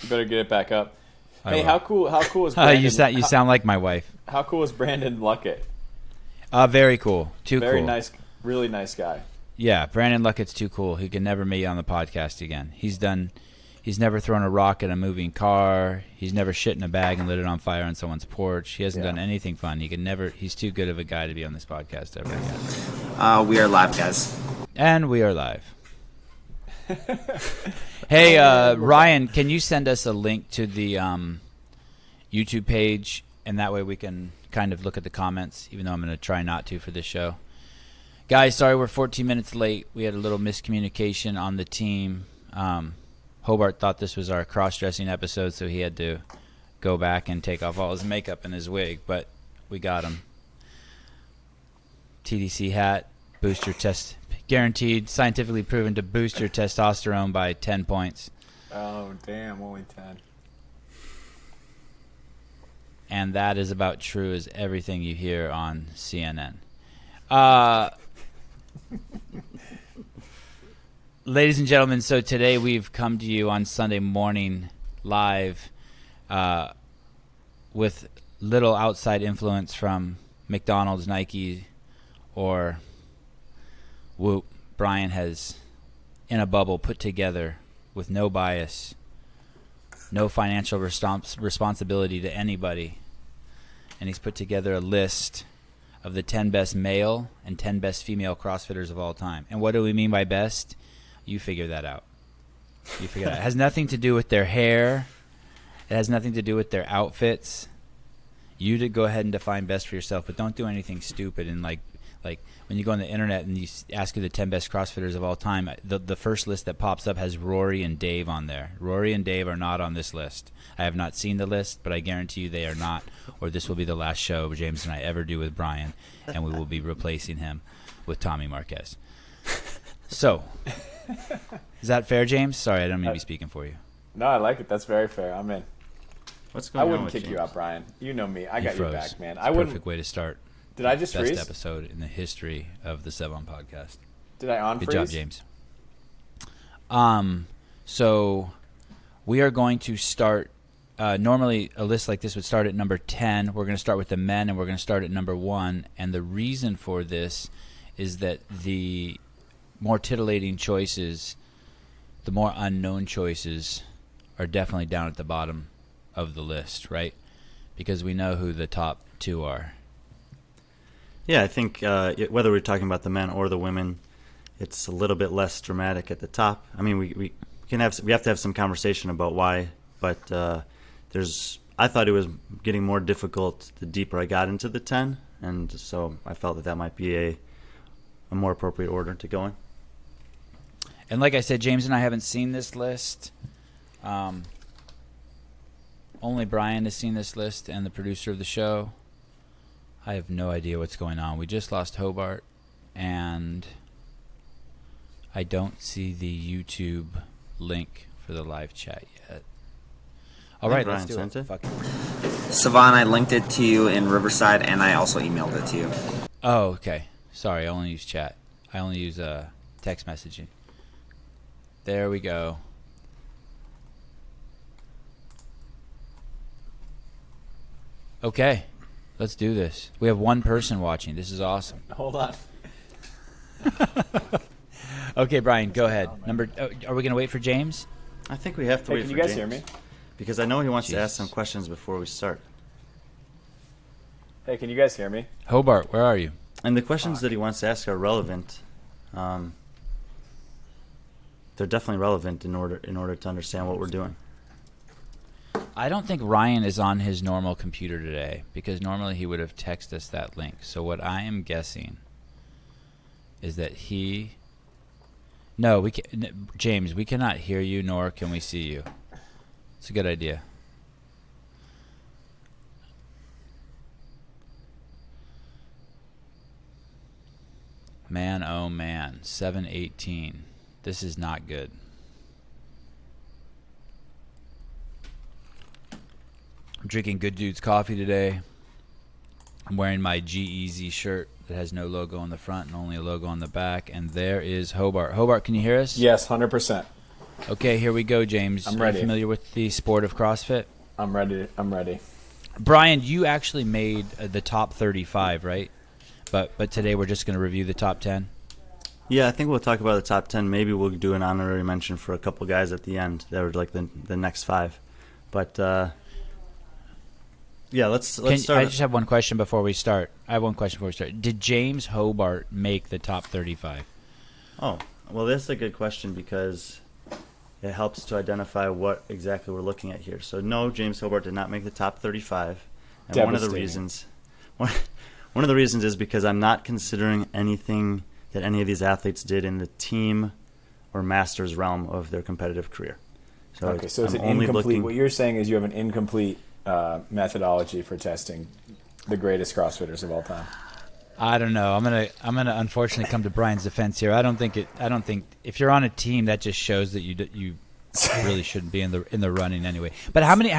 You better get it back up. I Hey, will. how cool is Brandon? You sound like my wife. How cool is Brandon Luckett? Very cool. Very cool. nice, really nice guy. Yeah, Brandon Luckett's too cool. He can never be on the podcast again. He's never thrown a rock at a moving car. He's never shit in a bag and lit it on fire on someone's porch. He hasn't done anything fun. He's too good of a guy to be on this podcast ever again. We are live, guys. And we are live. Hey, Ryan, can you send us a link to the YouTube page, and that way we can kind of look at the comments, even though I'm going to try not to for this show. Guys, sorry we're 14 minutes late. We had a little miscommunication on the team. Hobart thought this was our cross-dressing episode, so he had to go back and take off all his makeup and his wig, but we got him. TDC hat, boost your test, guaranteed, scientifically proven to boost your testosterone by 10 points. Oh, damn, only 10. And that is about true as everything you hear on CNN. Ladies and gentlemen, so today we've come to you on Sunday morning live with little outside influence from McDonald's, Nike, or Whoop. Brian has, in a bubble, put together with no bias, no financial responsibility to anybody, and he's put together a list of the 10 best male and 10 best female CrossFitters of all time. And what do we mean by best? You figure that out. It has nothing to do with their hair. It has nothing to do with their outfits. You to go ahead and define best for yourself, but don't do anything stupid. And like when you go on the internet and you ask who the 10 best CrossFitters of all time, the first list that pops up has Rory and Dave on there. Rory and Dave are not on this list. I have not seen the list, but I guarantee you they are not, or this will be the last show James and I ever do with Brian, and we will be replacing him with Tommy Marquez. So, is that fair, James? Sorry, I don't mean to be speaking for you. No, I like it. That's very fair. I'm in. What's going on? I wouldn't with kick James? you out, Brian. You know me. I got your back, man. It's a perfect way to start. Did I just best freeze? episode in the history of the Sevan podcast. Did I unfreeze? Good job, James. So we are going to start. Normally, a list like this would start at number 10. We're going to start with the men, and we're going to start at number 1. And the reason for this is that the more titillating choices, the more unknown choices, are definitely down at the bottom of the list, right? Because we know who the top 2 are. Yeah, I think whether we're talking about the men or the women, it's a little bit less dramatic at the top. I mean, we have to have some conversation about why, but I thought it was getting more difficult the deeper I got into the 10, and so I felt that might be a more appropriate order to go in. And like I said, James and I haven't seen this list. Only Brian has seen this list, and the producer of the show. I have no idea what's going on. We just lost Hobart, and I don't see the YouTube link for the live chat yet. All right, let's do it. Fuck it. Sevan, I linked it to you in Riverside, and I also emailed it to you. Oh, okay. Sorry, I only use chat. I only use text messaging. There we go. Okay. Let's do this. We have one person watching. This is awesome. Hold on. Okay, Brian, go ahead. Are we going to wait for James? I think we have to wait Can for you guys James, hear me? because I know he wants to ask Jesus. some questions before we start. Hey, can you guys hear me? Hobart, where are you? And the questions that he wants to ask are relevant. They're definitely relevant in order to understand what we're doing. I don't think Ryan is on his normal computer today, because normally he would have texted us that link. So what I am guessing is that James, we cannot hear you, nor can we see you. It's a good idea. Man, oh man, 7:18. This is not good. I'm drinking Good Dude's coffee today. I'm wearing my G-Eazy shirt that has no logo on the front and only a logo on the back. And there is Hobart. Hobart, can you hear us? Yes, 100%. Okay, here we go, James. I'm ready. Are you familiar with the sport of CrossFit? I'm ready. Brian, you actually made the top 35, right? But today we're just going to review the top 10. Yeah, I think we'll talk about the top 10. Maybe we'll do an honorary mention for a couple guys at the end that were like the next 5. But yeah, let's start. I just have one question before we start. Did James Hobart make the top 35? Oh, well, that's a good question because it helps to identify what exactly we're looking at here. So no, James Hobart did not make the top 35. And one of the reasons is because I'm not considering anything that any of these athletes did in the team or masters realm of their competitive career. So Okay, so it's I'm an only incomplete. What you're saying is you have an incomplete methodology for testing the greatest CrossFitters of all time. I don't know. I'm gonna unfortunately come to Brian's defense here. I don't think if you're on a team, that just shows that you really shouldn't be in the running anyway. But how many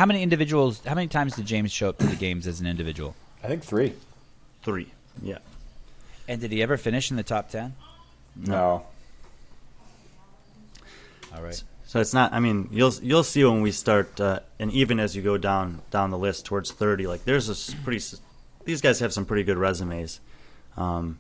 times did James show up to the games as an individual? I think 3. 3. Yeah. And did he ever finish in the top 10? No. All right. So it's not. I mean, you'll see when we start, and even as you go down the list towards 30, like there's these guys have some pretty good resumes. So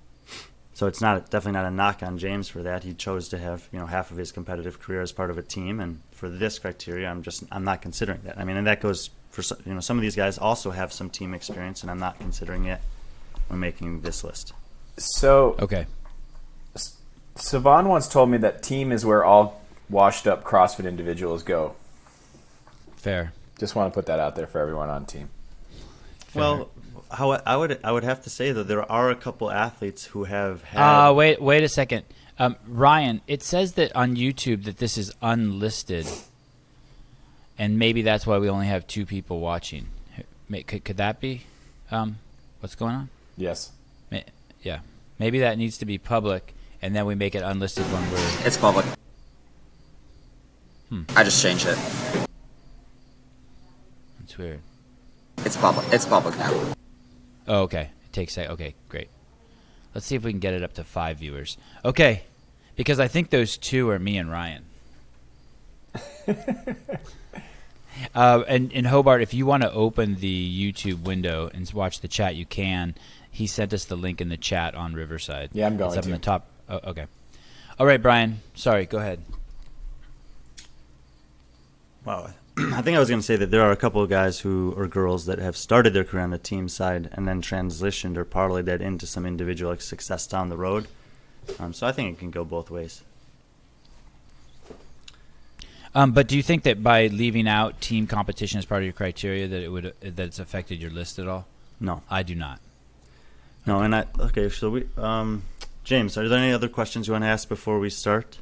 it's definitely not a knock on James for that. He chose to have half of his competitive career as part of a team, and for this criteria, I'm not considering that. I mean, and that goes for some of these guys also have some team experience, and I'm not considering it when making this list. So Okay. Sevan once told me that team is where all washed up CrossFit individuals go. Fair. Just want to put that out there for everyone on team. Well, how I would have to say that there are a couple athletes who have had. Wait a second, Ryan. It says that on YouTube that this is unlisted, and maybe that's why we only have 2 people watching. Could that be what's going on? Yes. Yeah, maybe that needs to be public, and then we make it unlisted when we're. It's public. I just changed it. It's weird. It's public. It's public now. Oh, okay. It takes a. Okay, great. Let's see if we can get it up to 5 viewers. Okay, because I think those 2 are me and Ryan. And in Hobart, if you want to open the YouTube window and watch the chat, you can. He sent us the link in the chat on Riverside. Yeah, I'm going It's up to. in the top. Oh, okay. All right, Brian. Sorry, go ahead. Wow. I think I was going to say that there are a couple of guys or girls that have started their career on the team side and then transitioned or parlayed that into some individual success down the road. So I think it can go both ways. But do you think that by leaving out team competition as part of your criteria that it's affected your list at all? No. I do not. No, and okay, so James, are there any other questions you want to ask before we start?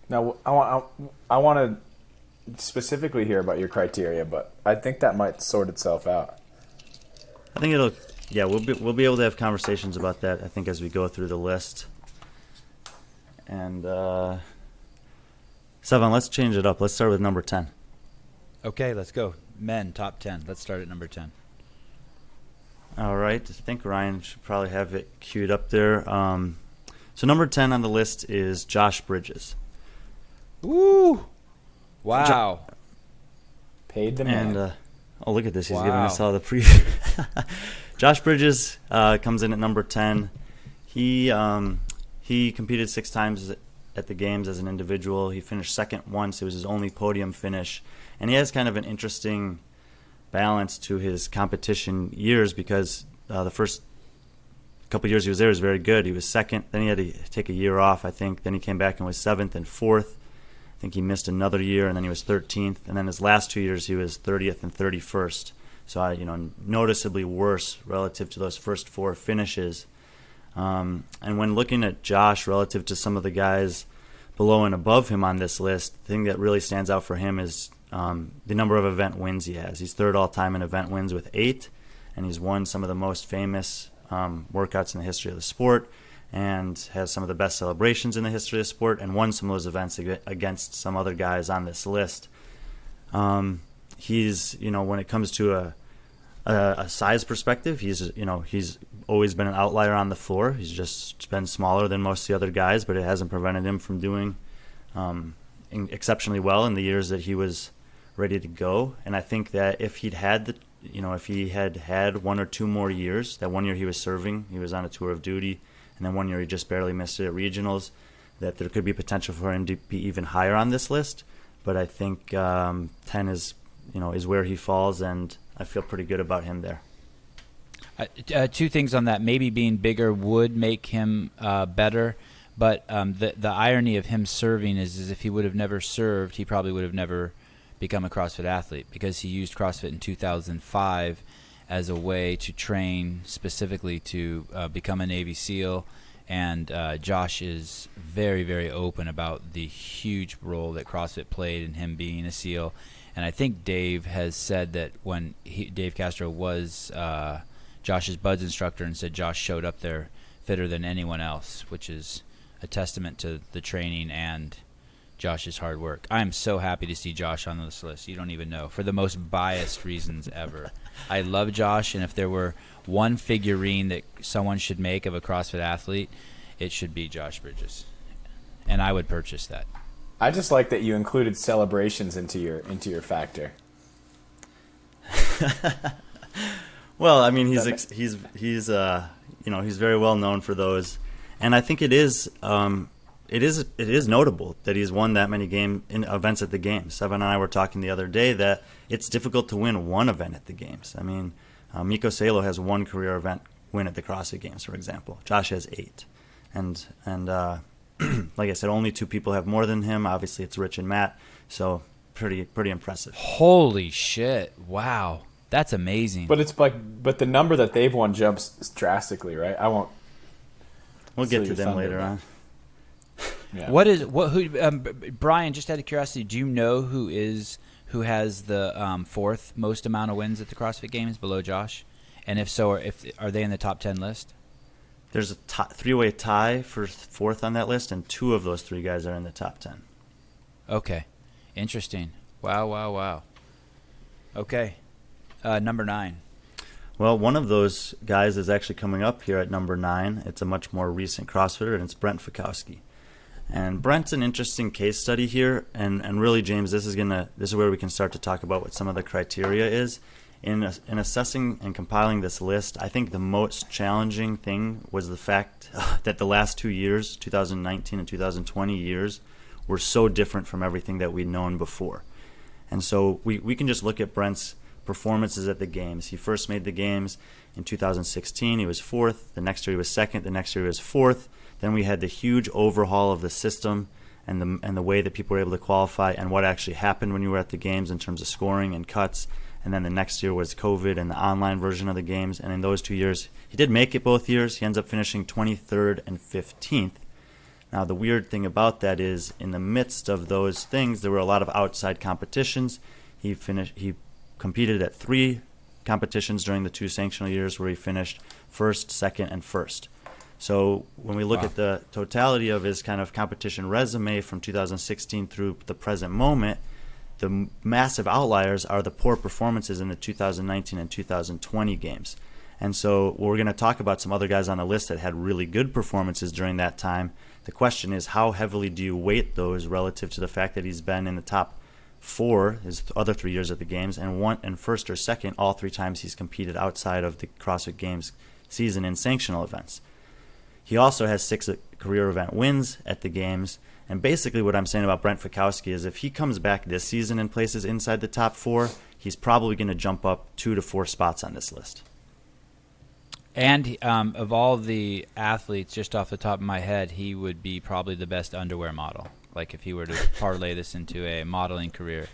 Now, I want to specifically hear about your criteria, but I think that might sort itself out. I think we'll be able to have conversations about that, I think, as we go through the list. And Sevan, let's change it up. Let's start with number 10. Okay, let's go. Men, top 10. Let's start at number 10. All right. I think Ryan should probably have it queued up there. So number 10 on the list is Josh Bridges. Woo! Wow. Paid the man. And oh, look at this. He's Wow. giving us all the preview. Josh Bridges comes in at number 10. He competed 6 times at the games as an individual. He finished second once. It was his only podium finish. And he has kind of an interesting balance to his competition years because the first couple years he was there was very good. He was second. Then he had to take a year off, I think. Then he came back and was 7th and 4th. I think he missed another year, and then he was 13th. And then his last 2 years he was 30th and 31st. So, noticeably worse relative to those first 4 finishes. And when looking at Josh relative to some of the guys below and above him on this list, the thing that really stands out for him is the number of event wins he has. He's third all-time in event wins with 8, and he's won some of the most famous workouts in the history of the sport and has some of the best celebrations in the history of the sport and won some of those events against some other guys on this list. He's, when it comes to a size perspective, he's always been an outlier on the floor. He's just been smaller than most of the other guys, but it hasn't prevented him from doing exceptionally well in the years that he was ready to go. And I think that if he had had 1 or 2 more years, that 1 year he was serving, he was on a tour of duty, and then 1 year he just barely missed it at regionals, that there could be potential for him to be even higher on this list. But I think 10 is where he falls, and I feel pretty good about him there. 2 things on that. Maybe being bigger would make him better, but the irony of him serving is if he would have never served, he probably would have never become a CrossFit athlete, because he used CrossFit in 2005 as a way to train specifically to become a Navy SEAL. And Josh is very, very open about the huge role that CrossFit played in him being a SEAL. And I think Dave has said that when Dave Castro was Josh's BUDS instructor, and said Josh showed up there fitter than anyone else, which is a testament to the training and Josh's hard work. I'm so happy to see Josh on this list. You don't even know, for the most biased reasons ever. I love Josh, and if there were one figurine that someone should make of a CrossFit athlete, it should be Josh Bridges, and I would purchase that. I just like that you included celebrations into your factor. Well, I mean, he's very well known for those, and I think it is notable that he's won that many events at the games. Sevan and I were talking the other day that it's difficult to win one event at the games. I mean, Mikko Salo has 1 career event win at the CrossFit Games, for example. Josh has 8, and like I said, only 2 people have more than him. Obviously, it's Rich and Matt, so pretty impressive. Holy shit! Wow, that's amazing. But but the number that they've won jumps drastically, right? We'll get to them later on. Yeah. Brian, just out of curiosity, do you know who has the 4th most amount of wins at the CrossFit Games below Josh? And if so, are they in the top 10 list? There's a 3-way tie for 4th on that list, and 2 of those 3 guys are in the top 10. Okay, interesting. Wow. Okay, number 9. Well, one of those guys is actually coming up here at number 9. It's a much more recent CrossFitter, and it's Brent Fakowski. And Brent's an interesting case study here, and really, James, this is where we can start to talk about what some of the criteria is. In assessing and compiling this list, I think the most challenging thing was the fact that the last 2 years, 2019 and 2020 years, were so different from everything that we'd known before. And so we can just look at Brent's performances at the games. He first made the games in 2016. He was 4th. The next year he was 2nd. The next year he was 4th. Then we had the huge overhaul of the system and the way that people were able to qualify and what actually happened when you were at the games in terms of scoring and cuts. And then the next year was COVID and the online version of the games. And in those 2 years, he did make it both years. He ends up finishing 23rd and 15th. Now, the weird thing about that is in the midst of those things, there were a lot of outside competitions. He competed at 3 competitions during the 2 sanctional years where he finished 1st, 2nd, and 1st. So when we look at the totality of his kind of competition resume from 2016 through the present moment, the massive outliers are the poor performances in the 2019 and 2020 games. And so we're going to talk about some other guys on the list that had really good performances during that time. The question is, how heavily do you weight those relative to the fact that he's been in the top 4 his other 3 years at the games, and 1st or 2nd all 3 times he's competed outside of the CrossFit Games season in sanctional events. He also has 6 career event wins at the games. And basically what I'm saying about Brent Fakowski is if he comes back this season and places inside the top 4, he's probably going to jump up 2 to 4 spots on this list. And of all the athletes, just off the top of my head, he would be probably the best underwear model. Like if he were to parlay this into a modeling career.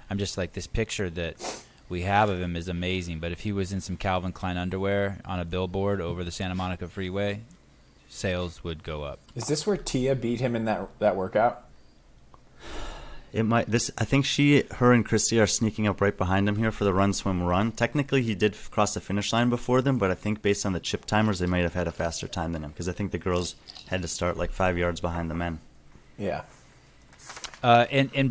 I'm just like, this picture that we have of him is amazing. But if he was in some Calvin Klein underwear on a billboard over the Santa Monica Freeway, sales would go up. Is this where Tia beat him in that workout? It might. I think her and Christy are sneaking up right behind him here for the run, swim, run. Technically, he did cross the finish line before them, but I think based on the chip timers, they might have had a faster time than him because I think the girls had to start like 5 yards behind the men. Yeah. In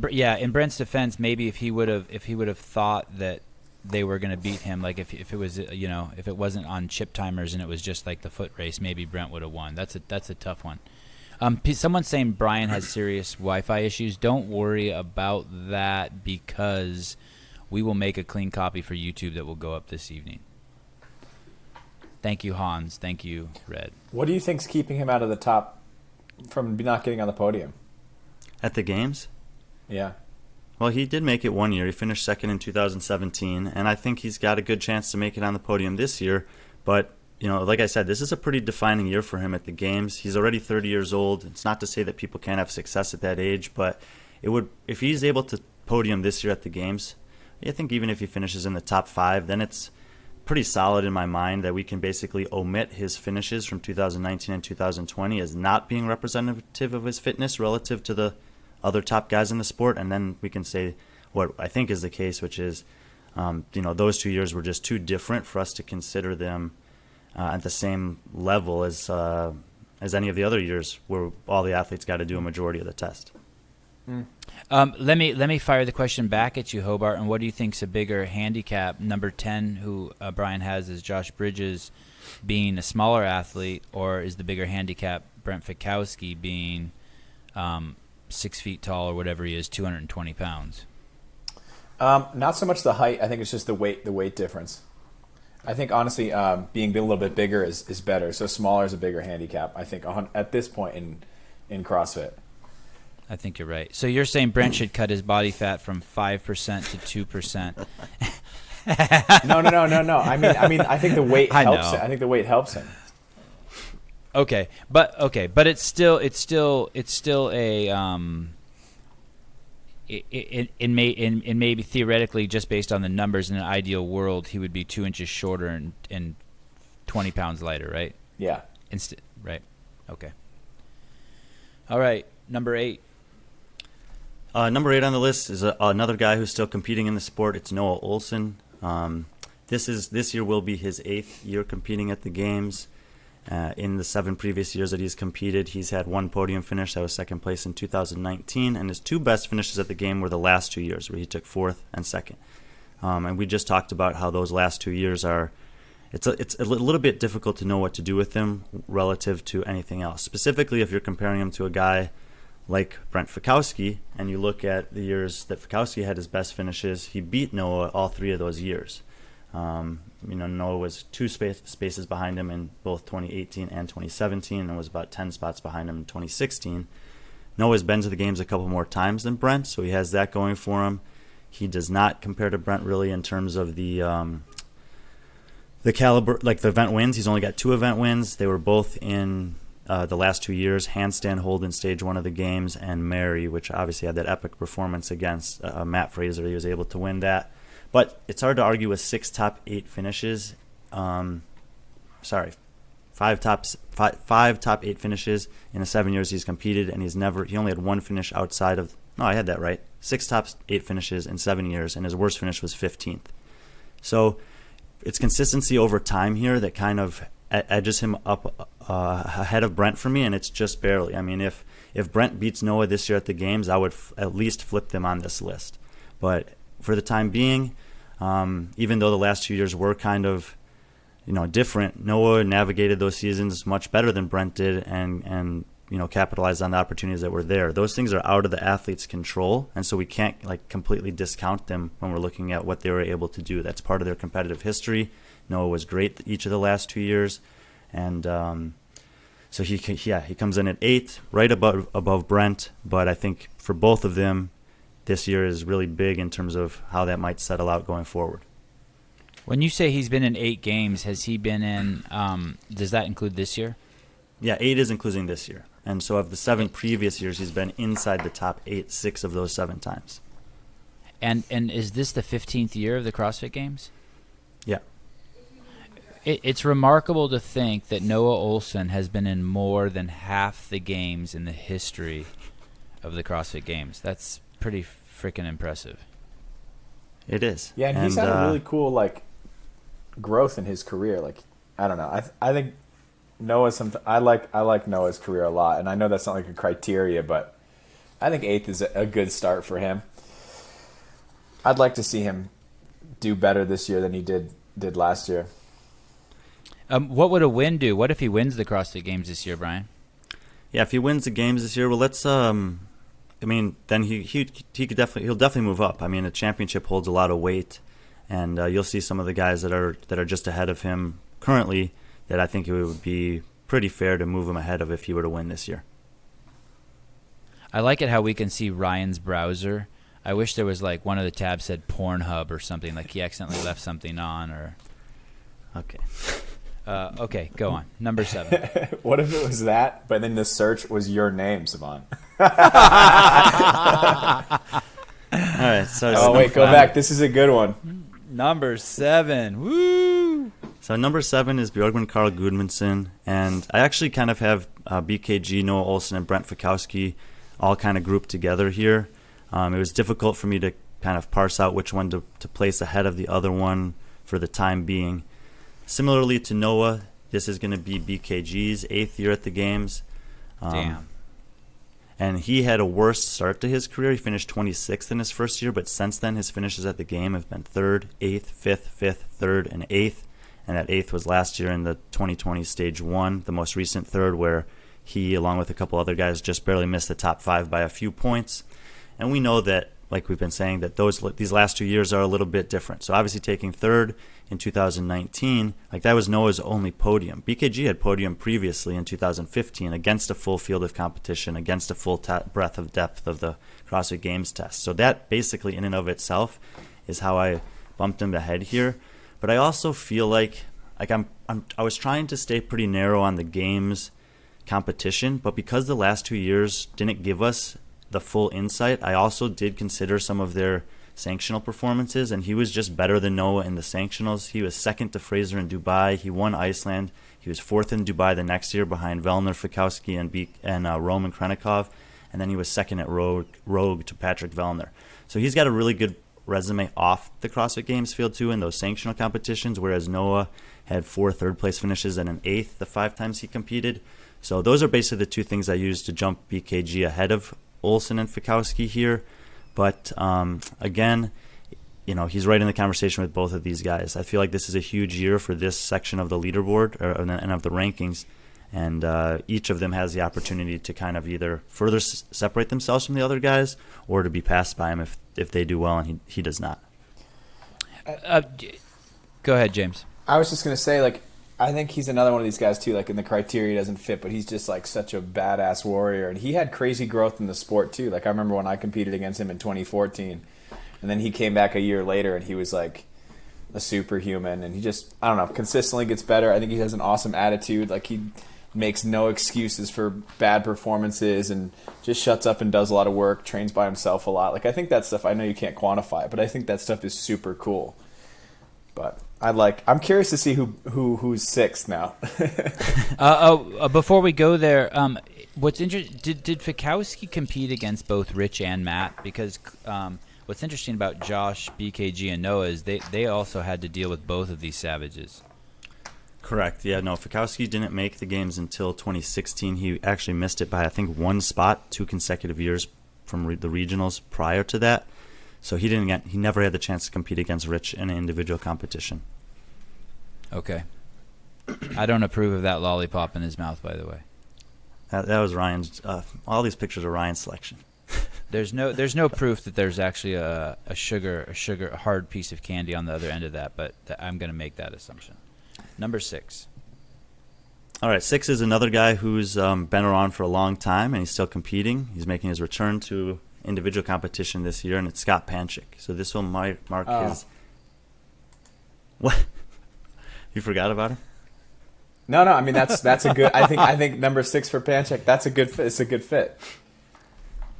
Brent's defense, maybe if he would have thought that they were going to beat him, like if it was if it wasn't on chip timers and it was just like the foot race, maybe Brent would have won. That's a tough one. Someone's saying Brian has serious Wi-Fi issues. Don't worry about that because we will make a clean copy for YouTube that will go up this evening. Thank you, Hans. Thank you, Red. What do you think's keeping him out of the top from not getting on the podium? At the games? Yeah. Well, he did make it one year. He finished second in 2017, and I think he's got a good chance to make it on the podium this year. But, like I said, this is a pretty defining year for him at the games. He's already 30 years old. It's not to say that people can't have success at that age, but if he's able to podium this year at the games, I think even if he finishes in the top 5, then it's pretty solid in my mind that we can basically omit his finishes from 2019 and 2020 as not being representative of his fitness relative to the other top guys in the sport, and then we can say what I think is the case, which is, those 2 years were just too different for us to consider them at the same level as any of the other years where all the athletes got to do a majority of the test. Let me fire the question back at you, Hobart. And what do you think's a bigger handicap? Number 10, who Brian has, is Josh Bridges being a smaller athlete, or is the bigger handicap Brent Fakowski being 6 feet tall or whatever he is, 220 pounds? Not so much the height. I think it's just the weight difference. I think honestly, being a little bit bigger is better. So smaller is a bigger handicap, I think, at this point in CrossFit. I think you're right. So you're saying Brent should cut his body fat from 5% to 2%. No. I mean, I think the weight helps him. I think the weight helps him. Okay, but it's still a in maybe theoretically, just based on the numbers, in an ideal world, he would be 2 inches shorter and 20 pounds lighter, right? Yeah. Right. Okay. All right, number 8. Number 8 on the list is another guy who's still competing in the sport. It's Noah Olsen. This year will be his 8th year competing at the games. In the 7 previous years that he's competed, he's had 1 podium finish. That was second place in 2019, and his 2 best finishes at the game were the last 2 years, where he took 4th and 2nd. And we just talked about how those last 2 years are. It's a little bit difficult to know what to do with him relative to anything else. Specifically, if you're comparing him to a guy like Brent Fakowski, and you look at the years that Fakowski had his best finishes, he beat Noah all 3 of those years. Noah was 2 spaces behind him in both 2018 and 2017, and was about 10 spots behind him in 2016. Noah's been to the games a couple more times than Brent, so he has that going for him. He does not compare to Brent really in terms of the caliber, like the event wins. He's only got 2 event wins. They were both in the last 2 years, handstand hold in stage 1 of the games, and Mary, which obviously had that epic performance against Matt Fraser. He was able to win that. But it's hard to argue with 6 top 8 finishes. 5 top 8 finishes in the 7 years he's competed, and he only had 1 finish outside of. No, I had that right. 6 top 8 finishes in 7 years, and his worst finish was 15th. So it's consistency over time here that kind of edges him up ahead of Brent for me, and it's just barely. I mean, if Brent beats Noah this year at the games, I would at least flip them on this list. But for the time being, even though the last 2 years were kind of different, Noah navigated those seasons much better than Brent did, and capitalized on the opportunities that were there. Those things are out of the athlete's control, and so we can't completely discount them when we're looking at what they were able to do. That's part of their competitive history. Noah was great each of the last 2 years, and so he comes in at 8, right above Brent. But I think for both of them, this year is really big in terms of how that might settle out going forward. When you say he's been in 8 games, has he been in? Does that include this year? Yeah, 8 is including this year. And so of the 7 previous years, he's been inside the top 8 6 of those 7 times. And is this the 15th year of the CrossFit Games? Yeah. It's remarkable to think that Noah Olsen has been in more than half the games in the history of the CrossFit Games. That's pretty freaking impressive. It is. Yeah, and he's had a really cool growth in his career. I don't know. I think Noah's I like Noah's career a lot, and I know that's not a criteria, but I think 8th is a good start for him. I'd like to see him do better this year than he did last year. What would a win do? What if he wins the CrossFit Games this year, Brian? Yeah, if he wins the games this year, well, let's. I mean, then he'll definitely move up. I mean, a championship holds a lot of weight, and you'll see some of the guys that are just ahead of him currently that I think it would be pretty fair to move him ahead of if he were to win this year. I like it how we can see Ryan's browser. I wish there was like one of the tabs said Pornhub or something, like he accidentally left something on or. Okay. Okay, go on. Number 7. What if it was that, but then the search was your name, Sevan? All right. So wait, go back. This is a good one. Number 7. Woo! So number 7 is Bjorgman Carl Gudmundsen, and I actually kind of have BKG, Noah Olsen, and Brent Fakowski all kind of grouped together here. It was difficult for me to kind of parse out which one to place ahead of the other one for the time being. Similarly to Noah, this is going to be BKG's 8th year at the games. Damn. And he had a worse start to his career. He finished 26th in his first year, but since then his finishes at the game have been 3rd, 8th, 5th, 5th, 3rd, and 8th. And that 8th was last year in the 2020 Stage 1, the most recent 3rd, where he, along with a couple other guys, just barely missed the top 5 by a few points. And we know that, like we've been saying, that these last 2 years are a little bit different. So obviously taking 3rd in 2019, like that was Noah's only podium. BKG had podium previously in 2015 against a full field of competition, against a full breadth of depth of the CrossFit Games test. So that basically in and of itself is how I bumped him ahead here. But I also feel like I was trying to stay pretty narrow on the games competition, but because the last 2 years didn't give us the full insight, I also did consider some of their sanctional performances, and he was just better than Noah in the sanctionals. He was 2nd to Fraser in Dubai. He won Iceland. He was 4th in Dubai the next year behind Velner, Fakowski, and Roman Krenikov, and then he was 2nd at Rogue to Patrick Velner. So he's got a really good resume off the CrossFit Games field too in those sanctional competitions, whereas Noah had 4 third-place finishes and an 8th the 5 times he competed. So those are basically the 2 things I used to jump BKG ahead of Olsen and Fakowski here. But again, he's right in the conversation with both of these guys. I feel like this is a huge year for this section of the leaderboard and of the rankings, and each of them has the opportunity to kind of either further separate themselves from the other guys or to be passed by him if they do well and he does not. Go ahead, James. I was just going to say, like, I think he's another one of these guys, too. Like, in the criteria, he doesn't fit, but he's just, like, such a badass warrior. And he had crazy growth in the sport, too. Like, I remember when I competed against him in 2014, and then he came back a year later, and he was, like, a superhuman. And he just, I don't know, consistently gets better. I think he has an awesome attitude. Like, he makes no excuses for bad performances and just shuts up and does a lot of work, trains by himself a lot. Like, I think that stuff, I know you can't quantify it, but I think that stuff is super cool. But I'm curious to see who's 6th now. Before we go there, what's interesting? Did Fakowski compete against both Rich and Matt? Because what's interesting about Josh, BKG, and Noah is they also had to deal with both of these savages. Correct. Yeah. No, Fakowski didn't make the games until 2016. He actually missed it by I think 1 spot, 2 consecutive years from the regionals prior to that. So he never had the chance to compete against Rich in an individual competition. Okay. I don't approve of that lollipop in his mouth, by the way. That was Ryan's. All these pictures are Ryan's selection. There's no proof that there's actually a hard piece of candy on the other end of that, but I'm going to make that assumption. Number 6. All right, 6 is another guy who's been around for a long time and he's still competing. He's making his return to individual competition this year, and it's Scott Panchak. So this will mark his. What? You forgot about him? No. I mean that's a good. I think number 6 for Panchak. That's a good fit. It's a good fit.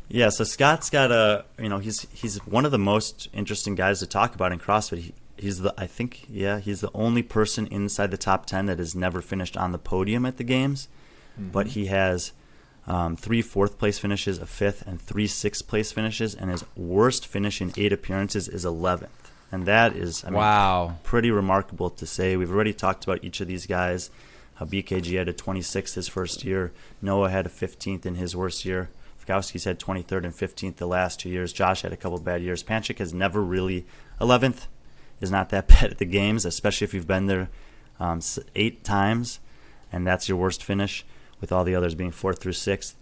Yeah. So Scott's got he's one of the most interesting guys to talk about in CrossFit. He's the only person inside the top 10 that has never finished on the podium at the games, but he has 3 4th-place finishes, a 5th, and 3 6th-place finishes, and his worst finish in 8 appearances is 11th. And that is, wow, pretty remarkable to say. We've already talked about each of these guys. BKG had a 26th his first year. Noah had a 15th in his worst year. Fakowski's had 23rd and 15th the last 2 years. Josh had a couple bad years. Panchak has never really 11th. Is not that bad at the games, especially if you've been there 8 times, and that's your worst finish. with all the others being 4th through 6th.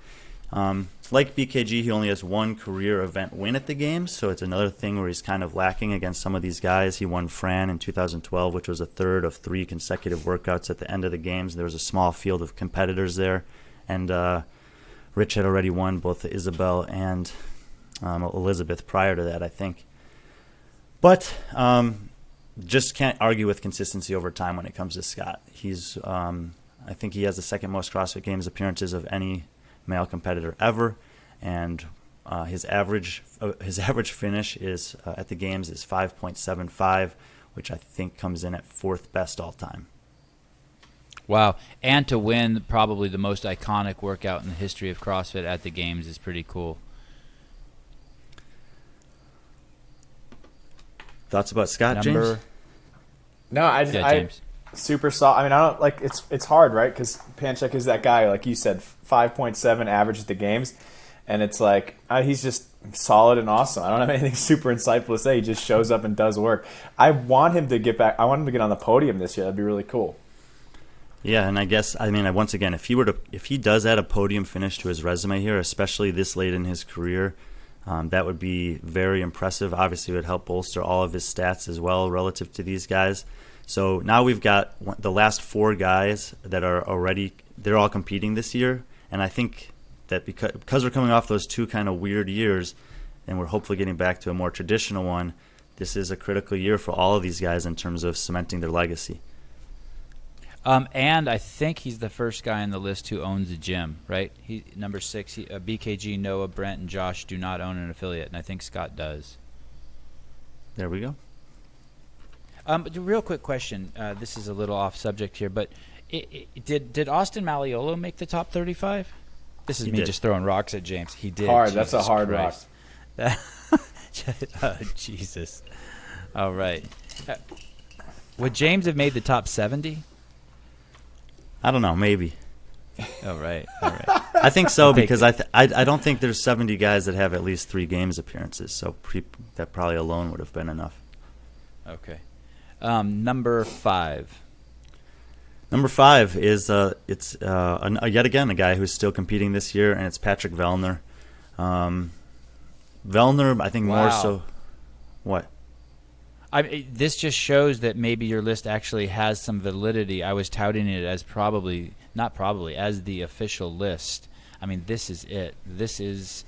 Like BKG, he only has one career event win at the games, so it's another thing where he's kind of lacking against some of these guys. He won Fran in 2012, which was a third of 3 consecutive workouts at the end of the games. There was a small field of competitors there, and Rich had already won both the Isabel and Elizabeth prior to that, I think. But just can't argue with consistency over time when it comes to Scott. He's, I think he has the second most CrossFit Games appearances of any male competitor ever, and his average finish is at the games is 5.75, which I think comes in at 4th best all time. Wow. And to win probably the most iconic workout in the history of CrossFit at the games is pretty cool. Thoughts about Scott, James? No, I super soft. I mean, I don't like it's hard, right? Because Panchak is that guy, like you said, 5.7 average at the games, and it's like he's just solid and awesome. I don't have anything super insightful to say. He just shows up and does work. I want him to get back. I want him to get on the podium this year. That'd be really cool. Yeah, and I guess once again, if he does add a podium finish to his resume here, especially this late in his career, that would be very impressive. Obviously, it would help bolster all of his stats as well relative to these guys. So now we've got the last 4 guys that are already, they're all competing this year. And I think that because we're coming off those 2 kind of weird years and we're hopefully getting back to a more traditional one, this is a critical year for all of these guys in terms of cementing their legacy. And I think he's the first guy on the list who owns a gym, right? He number 6, BKG, Noah, Brent, and Josh do not own an affiliate, and I think Scott does. There we go. But a real quick question. This is a little off subject here, but did Austin Malleolo make the top 35? This is me just throwing rocks at James. He did. Hard. Jesus, that's a hard Christ. Rock. Oh, Jesus. All right. Would James have made the top 70? I don't know. Maybe. All right. All right. I think so because I don't think there's 70 guys that have at least 3 games appearances. So that probably alone would have been enough. Okay. Number 5. Number 5 is yet again a guy who's still competing this year, and it's Patrick Velner. Velner, I think more so. What? This just shows that maybe your list actually has some validity. I was touting it as as the official list. I mean, this is it. This is,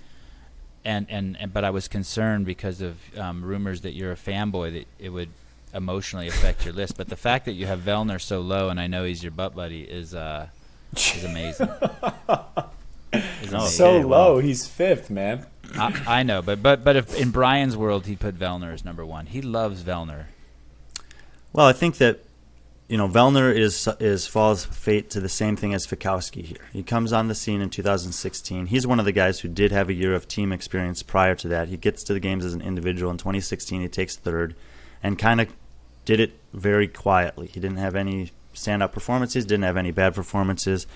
but I was concerned because of rumors that you're a fanboy that it would emotionally affect your list. But the fact that you have Velner so low, and I know he's your butt buddy, is amazing. So low, he's 5th, man. I know, but if in Brian's world he'd put Velner as number 1. He loves Velner. Well, I think that Velner falls fate to the same thing as Fakowski here. He comes on the scene in 2016. He's one of the guys who did have a year of team experience prior to that. He gets to the games as an individual. In 2016, he takes 3rd, and kind of did it very quietly. He didn't have any standout performances, didn't have any bad performances.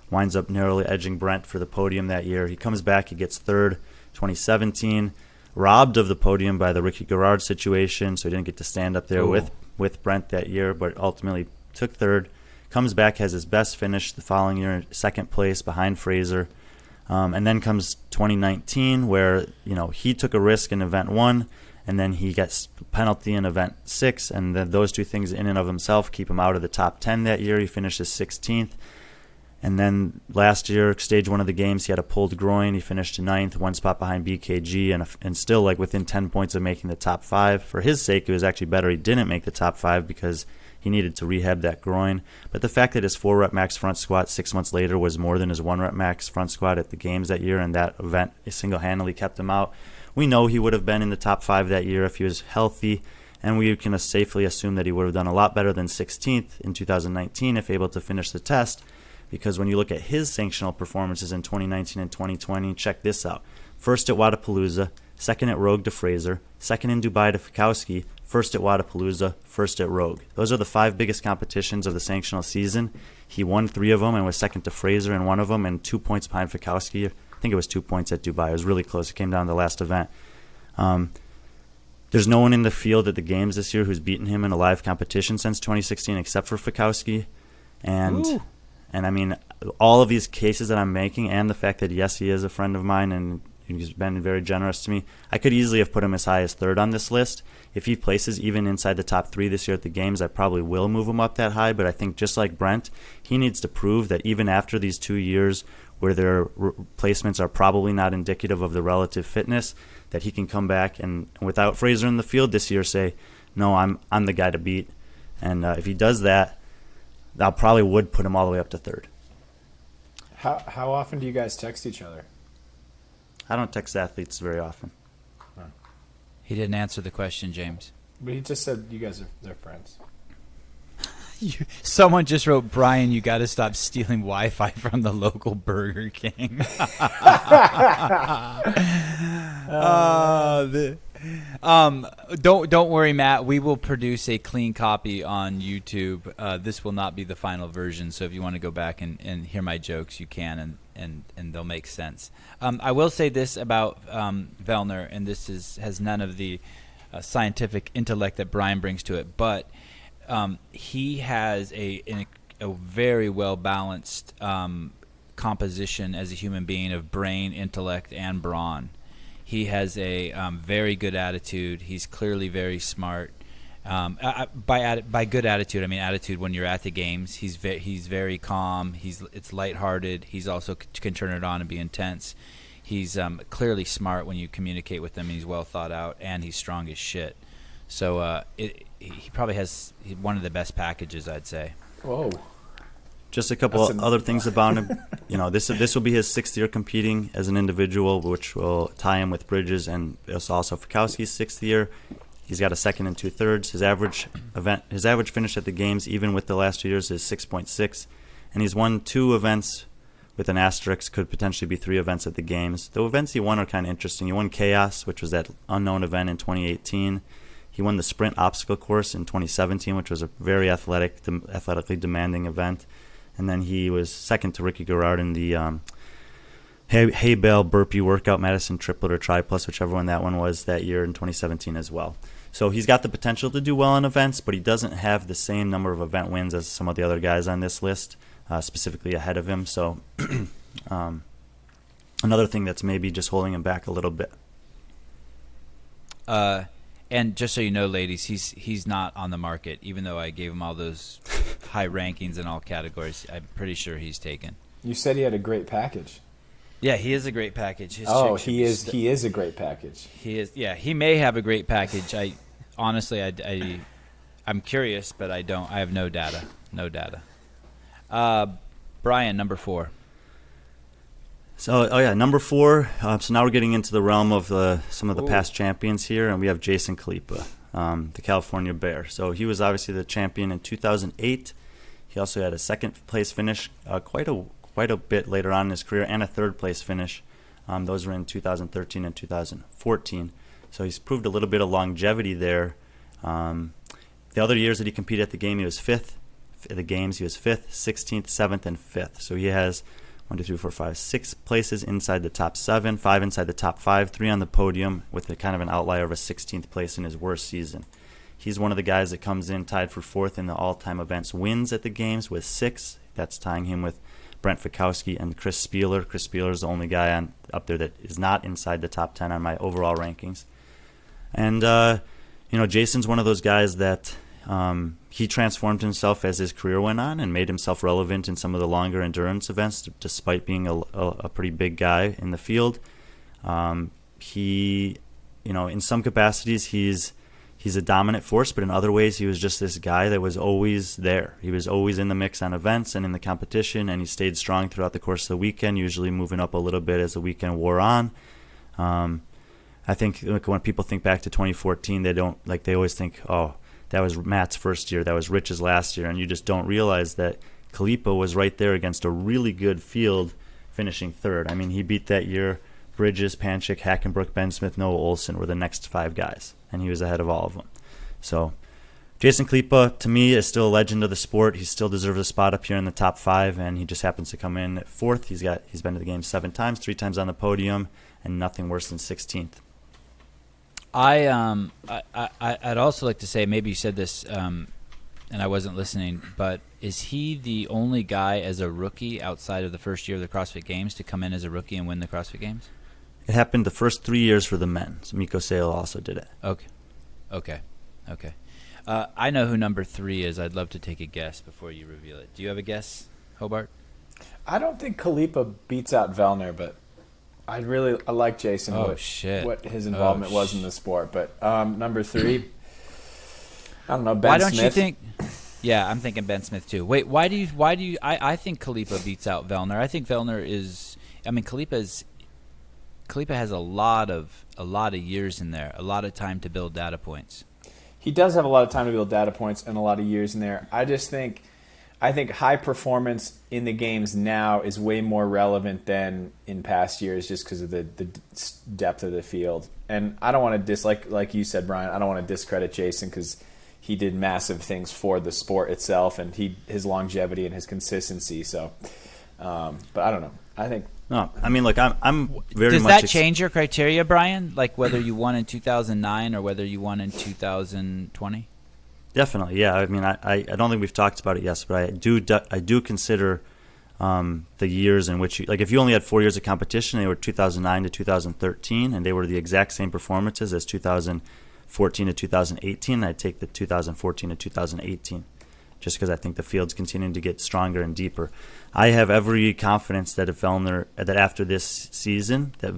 Winds up narrowly edging Brent for the podium that year. He comes back, he gets 3rd. 2017, robbed of the podium by the Ricky Garrard situation, so he didn't get to stand up there with Brent that year, but ultimately took 3rd. Comes back, has his best finish the following year, 2nd place behind Fraser. And then comes 2019, where he took a risk in event 1, and then he gets penalty in event 6, and then those 2 things in and of himself keep him out of the top 10 that year. He finishes 16th. And then last year, stage 1 of the games, he had a pulled groin. He finished 9th, 1 spot behind BKG, and still within 10 points of making the top 5. For his sake, it was actually better he didn't make the top 5 because he needed to rehab that groin. But the fact that his 4-rep max front squat 6 months later was more than his 1-rep max front squat at the games that year, and that event single-handedly kept him out. We know he would have been in the top 5 that year if he was healthy, and we can safely assume that he would have done a lot better than 16th in 2019 if able to finish the test. Because when you look at his sanctional performances in 2019 and 2020, check this out. 1st at Wadapalooza, 2nd at Rogue to Fraser, 2nd in Dubai to Fakowski, 1st at Wadapalooza, 1st at Rogue. Those are the 5 biggest competitions of the sanctional season. He won 3 of them and was 2nd to Fraser in 1 of them and 2 points behind Fakowski. I think it was 2 points at Dubai. It was really close. It came down to the last event. There's no one in the field at the games this year who's beaten him in a live competition since 2016 except for Fakowski. And I mean, all of these cases that I'm making, and the fact that yes, he is a friend of mine and he's been very generous to me, I could easily have put him as high as third on this list. If he places even inside the top 3 this year at the games, I probably will move him up that high. But I think just like Brent, he needs to prove that even after these 2 years where their placements are probably not indicative of the relative fitness, that he can come back and without Fraser in the field this year say, no, I'm the guy to beat. And if he does that, I probably would put him all the way up to third. How often do you guys text each other? I don't text athletes very often. He didn't answer the question, James. But he just said you guys they're friends. Someone just wrote, Brian, you got to stop stealing Wi-Fi from the local Burger King. Don't worry, Matt. We will produce a clean copy on YouTube. This will not be the final version, so if you want to go back and hear my jokes, you can, and they'll make sense. I will say this about Velner, and this has none of the scientific intellect that Brian brings to it, but he has a very well-balanced composition as a human being of brain, intellect, and brawn. He has a very good attitude. He's clearly very smart. By good attitude, I mean attitude when you're at the games. He's very calm. It's lighthearted. He's also can turn it on and be intense. He's clearly smart when you communicate with him. He's well thought out, and he's strong as shit. So he probably has one of the best packages, I'd say. Whoa. Just a couple other things about him. This will be his 6th year competing as an individual, which will tie him with Bridges, and it's also Fakowski's 6th year. He's got a 2nd and 2/3. His average finish at the games, even with the last 2 years, is 6.6, and he's won 2 events with an asterisk. Could potentially be 3 events at the games. The events he won are kind of interesting. He won Chaos, which was that unknown event in 2018. He won the sprint obstacle course in 2017, which was a very athletically demanding event. And then he was 2nd to Ricky Garrard in the hay bale burpee workout, Madison triplet or tri-plus, whichever one that one was, that year in 2017 as well. So he's got the potential to do well in events, but he doesn't have the same number of event wins as some of the other guys on this list, specifically ahead of him. So another thing that's maybe just holding him back a little bit. And just so you know, ladies, he's not on the market, even though I gave him all those high rankings in all categories. I'm pretty sure he's taken. You said he had a great package. Yeah, he is a great package. He is a great package. He is. Yeah, he may have a great package. Honestly, I'm curious, but I have no data. No data. Brian, number 4. So, number 4. So now we're getting into the realm of some of the past champions here, and we have Jason Kalipa, the California Bear. So he was obviously the champion in 2008. He also had a 2nd place finish quite a bit later on in his career, and a 3rd place finish. Those were in 2013 and 2014. So he's proved a little bit of longevity there. The other years that he competed at the game, he was 5th. At the games, he was 5th, 16th, 7th, and 5th. So he has 6 places inside the top 7, 5 inside the top 5, 3 on the podium, with a kind of an outlier of a 16th place in his worst season. He's one of the guys that comes in tied for 4th in the all-time events wins at the games with 6. That's tying him with Brent Fakowski and Chris Spieler. Chris Spieler is the only guy up there that is not inside the top 10 on my overall rankings. And Jason's one of those guys that he transformed himself as his career went on and made himself relevant in some of the longer endurance events, despite being a pretty big guy in the field. He, in some capacities, he's a dominant force, but in other ways, he was just this guy that was always there. He was always in the mix on events and in the competition, and he stayed strong throughout the course of the weekend, usually moving up a little bit as the weekend wore on. I think when people think back to 2014, they always think, oh, that was Matt's first year, that was Rich's last year, and you just don't realize that Kalipa was right there against a really good field, finishing 3rd. I mean, he beat that year Bridges, Panchak, Hackenbrook, Ben Smith, Noah Olsen were the next 5 guys, and he was ahead of all of them. So Jason Kalipa, to me, is still a legend of the sport. He still deserves a spot up here in the top 5, and he just happens to come in at 4th. He's been to the game 7 times, 3 times on the podium, and nothing worse than 16th. I'd also like to say, maybe you said this and I wasn't listening, but is he the only guy as a rookie outside of the first year of the CrossFit Games to come in as a rookie and win the CrossFit Games? It happened the first 3 years for the men. So Mckay also did it. Okay. I know who number 3 is. I'd love to take a guess before you reveal it. Do you have a guess, Hobart? I don't think Kalipa beats out Velner, but I like Jason. What his involvement was in the sport. But number 3, I don't know. Ben Why don't Smith. you think? Yeah, I'm thinking Ben Smith too. Wait, why do you? I think Kalipa beats out Velner. I think Velner is. I mean, Kalipa has a lot of years in there, a lot of time to build data points. He does have a lot of time to build data points and a lot of years in there. I think high performance in the games now is way more relevant than in past years, just because of the depth of the field. And I don't want to like you said, Brian. I don't want to discredit Jason because he did massive things for the sport itself and his longevity and his consistency. So, but I don't know. I think. No, I mean, look, I'm very Does much. that change your criteria, Brian? Like whether you won in 2009 or whether you won in 2020? Definitely, yeah. I mean, I don't think we've talked about it yet, but I do consider the years in which if you only had 4 years of competition, they were 2009 to 2013, and they were the exact same performances as 2014 to 2018. I'd take the 2014 to 2018. Just because I think the field's continuing to get stronger and deeper. I have every confidence that that after this season, that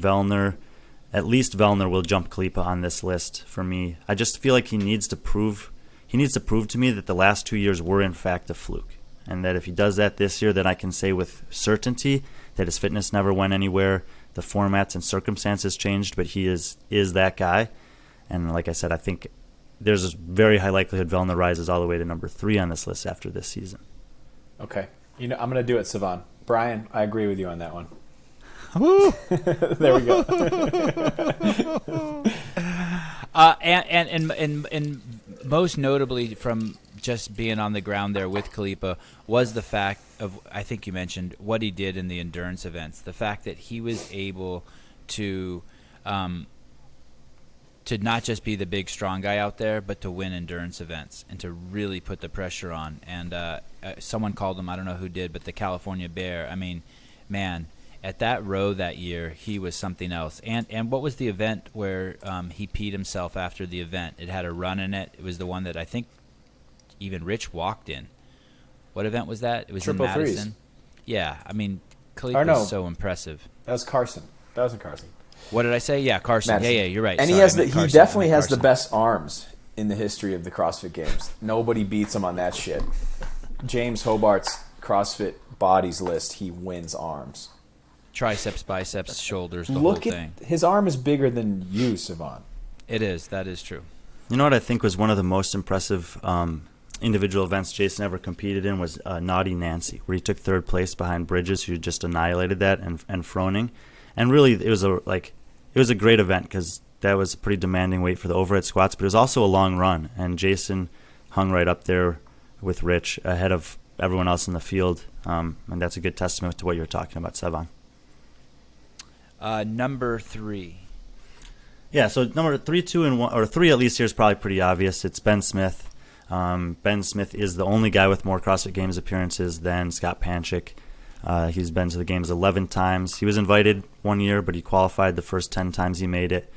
at least Velner will jump Kalipa on this list for me. I just feel like he needs to prove to me that the last 2 years were in fact a fluke. And that if he does that this year, then I can say with certainty that his fitness never went anywhere, the formats and circumstances changed, but he is that guy. And like I said, I think there's a very high likelihood Velner rises all the way to number 3 on this list after this season. Okay. I'm going to do it, Sevan. Brian, I agree with you on that one. Woo! There we go. And most notably from just being on the ground there with Kalipa was the fact of, I think you mentioned, what he did in the endurance events. The fact that he was able to not just be the big strong guy out there, but to win endurance events and to really put the pressure on. And someone called him, I don't know who did, but the California Bear. I mean, man, at that row that year, he was something else. And what was the event where he peed himself after the event? It had a run in it. It was the one that I think even Rich walked in. What event was that? It was Triple in Madison. threes. Yeah, I mean, Kalipa was so impressive. That was Carson. That wasn't Carson. What did I say? Yeah, Carson. Madison. Yeah, you're right. And Sorry, he definitely has the best arms in the history of the CrossFit Games. Nobody beats him on that shit. James Hobart's CrossFit bodies list, he wins arms. Triceps, biceps, shoulders, the whole thing. His arm is bigger than you, Sevan. It is. That is true. You know what I think was one of the most impressive individual events Jason ever competed in was Naughty Nancy, where he took 3rd place behind Bridges, who just annihilated that, and Froning. And really, it was a great event because that was a pretty demanding weight for the overhead squats, but it was also a long run. And Jason hung right up there with Rich ahead of everyone else in the field, and that's a good testament to what you were talking about, Sevan. Number 3. Yeah, so number 3, 2, and 1, or 3 at least here is probably pretty obvious. It's Ben Smith. Ben Smith is the only guy with more CrossFit Games appearances than Scott Panchak. He's been to the games 11 times. He was invited one year, but he qualified the first 10 times he made it.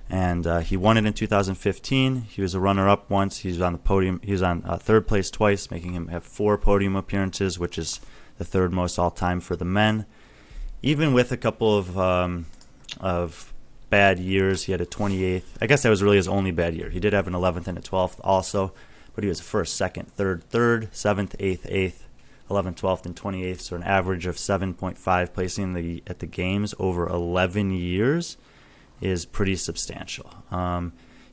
And he won it in 2015. He was a runner-up once. He was on the podium. He was on 3rd place twice, making him have 4 podium appearances, which is the 3rd most all-time for the men. Even with a couple of bad years, he had a 28th. I guess that was really his only bad year. He did have an 11th and a 12th also, but he was 1st, 2nd, 3rd, 7th, 8th, 8th. 11th, 12th, and 28th, so an average of 7.5 placing at the games over 11 years is pretty substantial.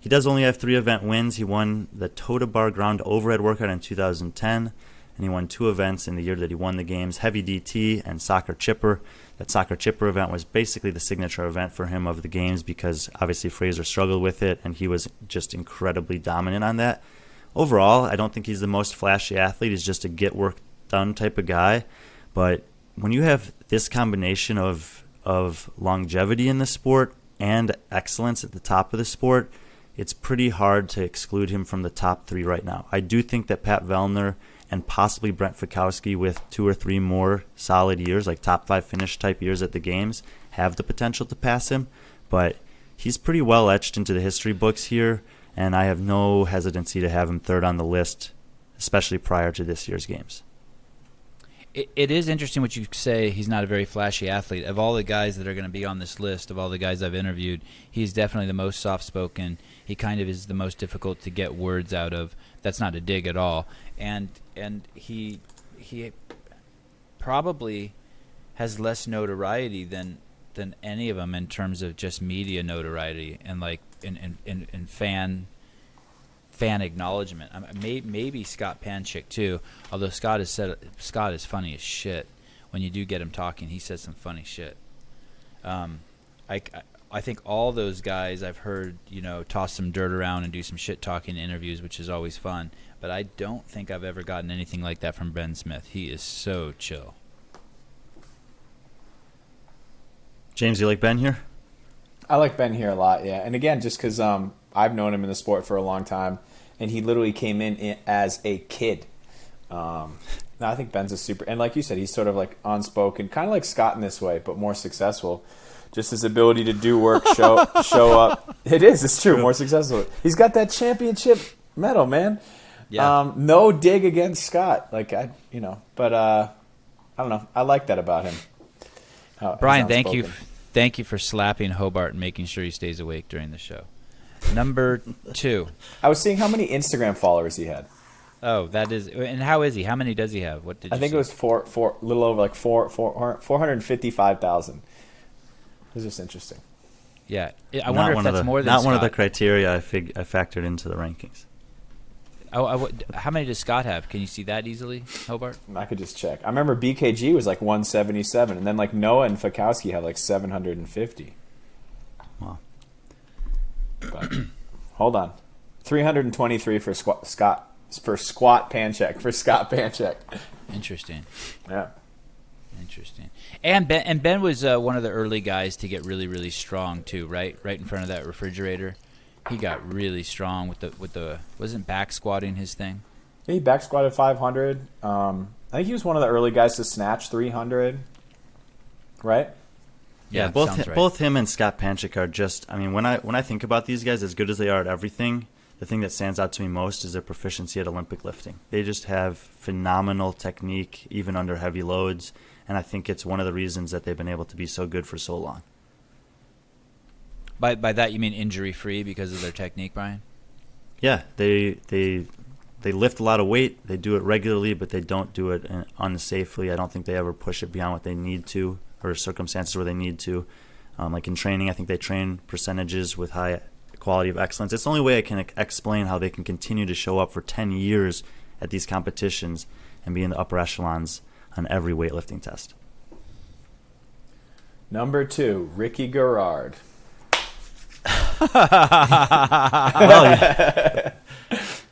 He does only have 3 event wins. He won the Toda Bar Ground Overhead Workout in 2010, and he won 2 events in the year that he won the games, Heavy DT and Soccer Chipper. That Soccer Chipper event was basically the signature event for him of the games because obviously Fraser struggled with it, and he was just incredibly dominant on that. Overall, I don't think he's the most flashy athlete. He's just a get work done type of guy, but when you have this combination of longevity in the sport and excellence at the top of the sport, it's pretty hard to exclude him from the top 3 right now. I do think that Pat Velner and possibly Brent Fakowski with 2 or 3 more solid years, like top 5 finish type years at the games, have the potential to pass him. But he's pretty well etched into the history books here, and I have no hesitancy to have him 3rd on the list, especially prior to this year's games. It is interesting what you say. He's not a very flashy athlete. Of all the guys that are going to be on this list, of all the guys I've interviewed, he's definitely the most soft-spoken. He kind of is the most difficult to get words out of. That's not a dig at all. And he probably has less notoriety than any of them in terms of just media notoriety and like in fan acknowledgement. Maybe Scott Panchak too. Although Scott is funny as shit. When you do get him talking, he says some funny shit. I think all those guys I've heard, toss some dirt around and do some shit talking interviews, which is always fun. But I don't think I've ever gotten anything like that from Ben Smith. He is so chill. James, you like Ben here? I like Ben here a lot, yeah. And again, just because I've known him in the sport for a long time, and he literally came in as a kid. No, I think Ben's a super, and like you said, he's sort of like unspoken, kind of like Scott in this way, but more successful. Just his ability to do work, show up. It's true, more successful. He's got that championship medal, man. Yeah. No dig against Scott, but I don't know. I like that about him. Brian, thank you for slapping Hobart and making sure he stays awake during the show. Number 2. I was seeing how many Instagram followers he had. Oh, that is, and how is he? How many does he have? What did you I think see? it was a little over like 455,000. It was just interesting. Yeah, I wonder if that's more than not Scott. one of the criteria I factored into the rankings. How many does Scott have? Can you see that easily, Hobart? I could just check. I remember BKG was like 177, and then like Noah and Fakowski have like 750. Wow. But, hold on, 323 for Scott Panchak. Interesting. Yeah. Interesting. And Ben was one of the early guys to get really, really strong too, right? Right in front of that refrigerator. He got really strong with the wasn't back squatting his thing? He back squatted 500. I think he was one of the early guys to snatch 300. Right? Yeah, both him and Scott Panchak are just. I mean, when I think about these guys, as good as they are at everything, the thing that stands out to me most is their proficiency at Olympic lifting. They just have phenomenal technique, even under heavy loads, and I think it's one of the reasons that they've been able to be so good for so long. By that you mean injury-free because of their technique, Brian? Yeah, they lift a lot of weight. They do it regularly, but they don't do it unsafely. I don't think they ever push it beyond what they need to, or circumstances where they need to. Like in training, I think they train percentages with high quality of excellence. It's the only way I can explain how they can continue to show up for 10 years at these competitions and be in the upper echelons on every weightlifting test. Number 2, Ricky Garrard.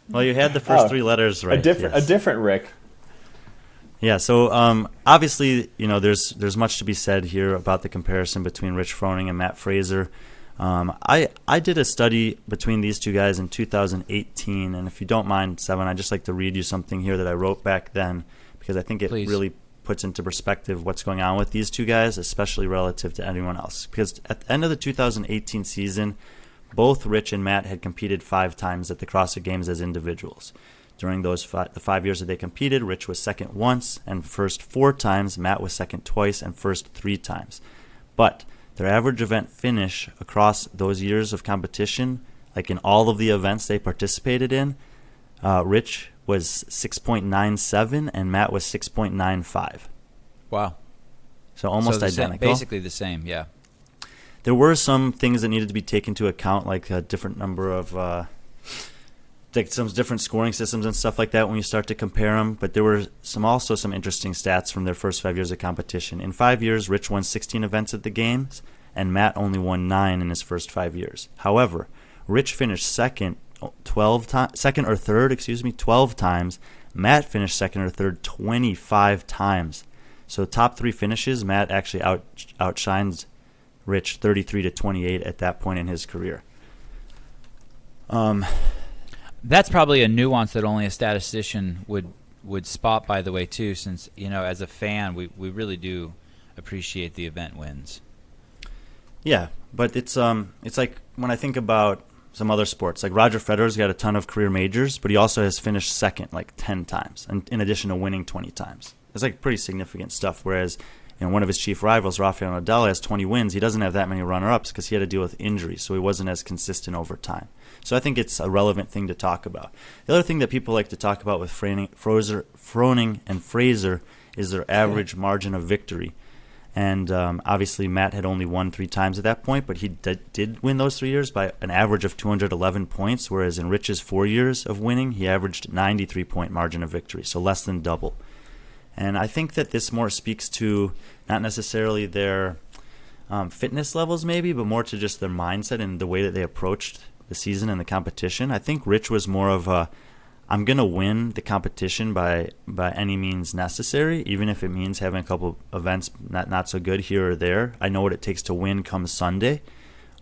Well, you had the first 3 letters right. A different Rick. Yeah, so obviously, there's much to be said here about the comparison between Rich Froning and Matt Fraser. I did a study between these two guys in 2018, and if you don't mind, Sevan, I'd just like to read you something here that I wrote back then, because I think it really puts into perspective what's going on with these two guys, especially relative to anyone else. Because at the end of the 2018 season, both Rich and Matt had competed 5 times at the CrossFit Games as individuals. During those the 5 years that they competed, Rich was second once and first 4 times. Matt was second twice and first 3 times. But their average event finish across those years of competition, like in all of the events they participated in, Rich was 6.97 and Matt was 6.95. Wow. So almost identical. Basically the same, yeah. There were some things that needed to be taken into account, like a different number of like some different scoring systems and stuff like that when you start to compare them. But there were also some interesting stats from their first 5 years of competition. In 5 years, Rich won 16 events at the games, and Matt only won 9 in his first 5 years. However, Rich finished second or third 12 times. Matt finished second or third 25 times. So top 3 finishes, Matt actually outshines Rich 33-28 at that point in his career. That's probably a nuance that only a statistician would spot, by the way, too, since, as a fan, we really do appreciate the event wins. Yeah, but it's like when I think about some other sports, like Roger Federer's got a ton of career majors, but he also has finished second like 10 times, and in addition to winning 20 times. It's like pretty significant stuff, whereas one of his chief rivals, Rafael Nadal, has 20 wins. He doesn't have that many runner-ups because he had to deal with injuries, so he wasn't as consistent over time. So I think it's a relevant thing to talk about. The other thing that people like to talk about with Froning and Fraser is their average margin of victory. And obviously Matt had only won 3 times at that point, but he did win those 3 years by an average of 211 points, whereas in Rich's 4 years of winning, he averaged 93-point margin of victory, so less than double. And I think that this more speaks to not necessarily their fitness levels maybe, but more to just their mindset and the way that they approached the season and the competition. I think Rich was more of a, I'm going to win the competition by any means necessary, even if it means having a couple events not so good here or there. I know what it takes to win come Sunday.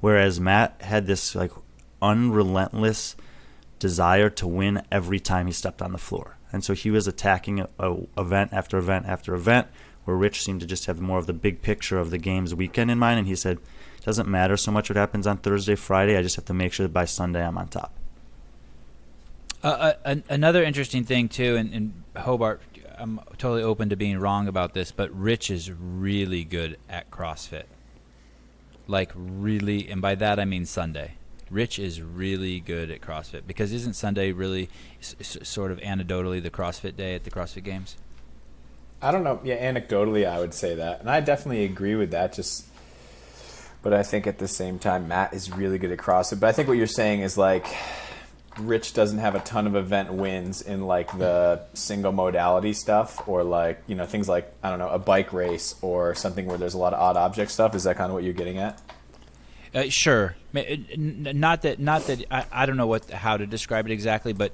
Whereas Matt had this like unrelentless desire to win every time he stepped on the floor. And so he was attacking a event after event after event, where Rich seemed to just have more of the big picture of the game's weekend in mind. And he said, it doesn't matter so much what happens on Thursday, Friday. I just have to make sure that by Sunday I'm on top. Another interesting thing, too, in Hobart, I'm totally open to being wrong about this, but Rich is really good at CrossFit. Like, really, and by that I mean Sunday. Rich is really good at CrossFit, because isn't Sunday really sort of anecdotally the CrossFit day at the CrossFit Games? I don't know. Yeah, anecdotally, I would say that. And I definitely agree with that. But I think at the same time, Matt is really good at CrossFit. But I think what you're saying is, like, Rich doesn't have a ton of event wins in, like, the single modality stuff, or, like, things like, I don't know, a bike race or something where there's a lot of odd object stuff. Is that kind of what you're getting at? Sure. Not that I don't know how to describe it exactly, but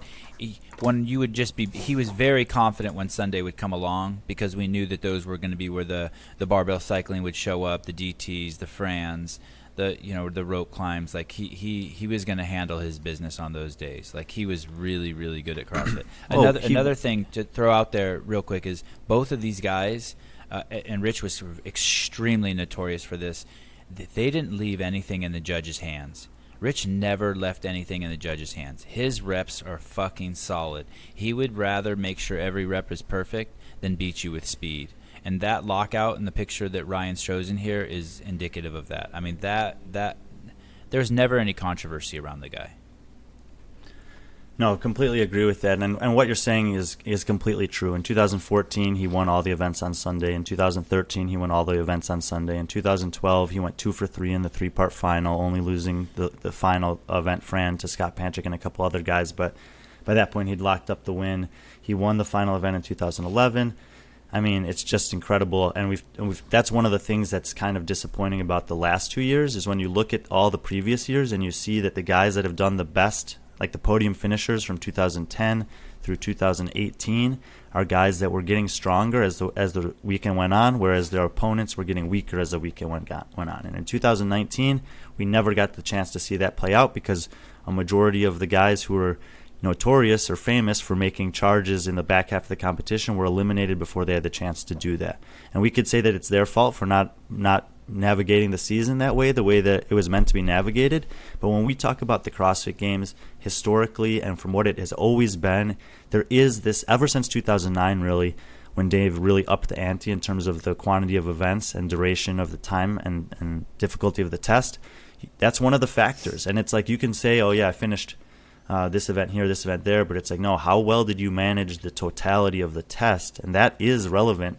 when you would just be, he was very confident when Sunday would come along, because we knew that those were going to be where the barbell cycling would show up, the DTs, the Frans, the rope climbs. Like he was going to handle his business on those days. Like he was really, really good at CrossFit. Another thing to throw out there real quick is both of these guys, and Rich was extremely notorious for this. They didn't leave anything in the judges' hands. Rich never left anything in the judges' hands. His reps are fucking solid. He would rather make sure every rep is perfect than beat you with speed. And that lockout in the picture that Ryan's chosen here is indicative of that. I mean, that there's never any controversy around the guy. No, completely agree with that. And what you're saying is completely true. In 2014, he won all the events on Sunday. In 2013, he won all the events on Sunday. In 2012, he went 2 for 3 in the 3-part final, only losing the final event Fran to Scott Panchak and a couple other guys. But by that point, he'd locked up the win. He won the final event in 2011. I mean, it's just incredible. And we've that's one of the things that's kind of disappointing about the last 2 years, is when you look at all the previous years and you see that the guys that have done the best, like the podium finishers from 2010 through 2018, are guys that were getting stronger as the weekend went on, whereas their opponents were getting weaker as the weekend went on. And in 2019, we never got the chance to see that play out, because a majority of the guys who were notorious or famous for making charges in the back half of the competition were eliminated before they had the chance to do that. And we could say that it's their fault for not navigating the season that way, the way that it was meant to be navigated. But when we talk about the CrossFit Games historically and from what it has always been, there is this, ever since 2009 really, when Dave really upped the ante in terms of the quantity of events and duration of the time and difficulty of the test, that's one of the factors. And it's like, you can say, oh yeah, I finished this event here, this event there, but it's like, no, how well did you manage the totality of the test? And that is relevant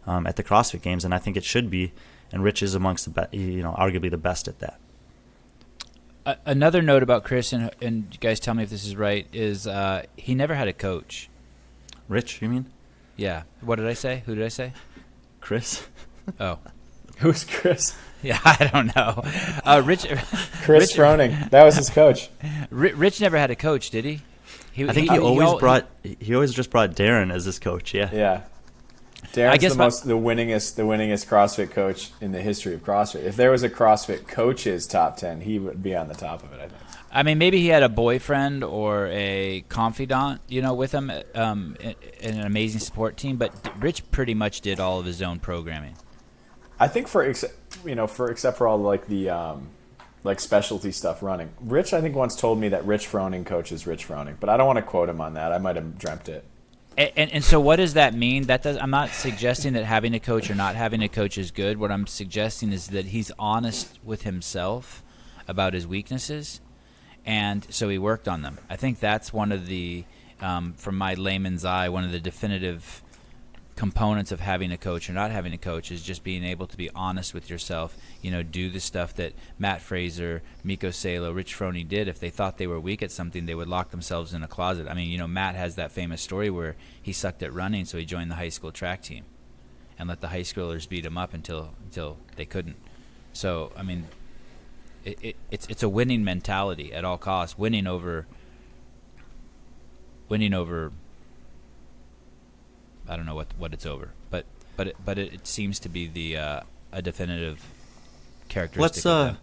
at the CrossFit Games, and I think it should be. And Rich is amongst the arguably the best at that. Another note about Chris, and you guys tell me if this is right, is he never had a coach. Rich, you mean? Yeah. What did I say? Who did I say? Chris. Oh. Who's Chris? Yeah, I don't know. Chris Froning. That was his coach. Rich never had a coach, did he? I think he always just brought Darren as his coach. Yeah. Yeah. Darren's the winningest CrossFit coach in the history of CrossFit. If there was a CrossFit coaches top 10, he would be on the top of it, I think. I mean, maybe he had a boyfriend or a confidant, with him, in an amazing support team. But Rich pretty much did all of his own programming. I think except for all like the like specialty stuff running. Rich, I think, once told me that Rich Froning coaches Rich Froning, but I don't want to quote him on that. I might have dreamt it. And so what does that mean? I'm not suggesting that having a coach or not having a coach is good. What I'm suggesting is that he's honest with himself about his weaknesses, and so he worked on them. I think that's one of the, from my layman's eye, one of the definitive components of having a coach or not having a coach is just being able to be honest with yourself. Do the stuff that Matt Fraser, Mikko Salo, Rich Froning did. If they thought they were weak at something, they would lock themselves in a closet. I mean, Matt has that famous story where he sucked at running, so he joined the high school track team and let the high schoolers beat him up until they couldn't. So, I mean, it's a winning mentality at all costs, winning over I don't know what it's over, but it seems to be the a definitive characteristic.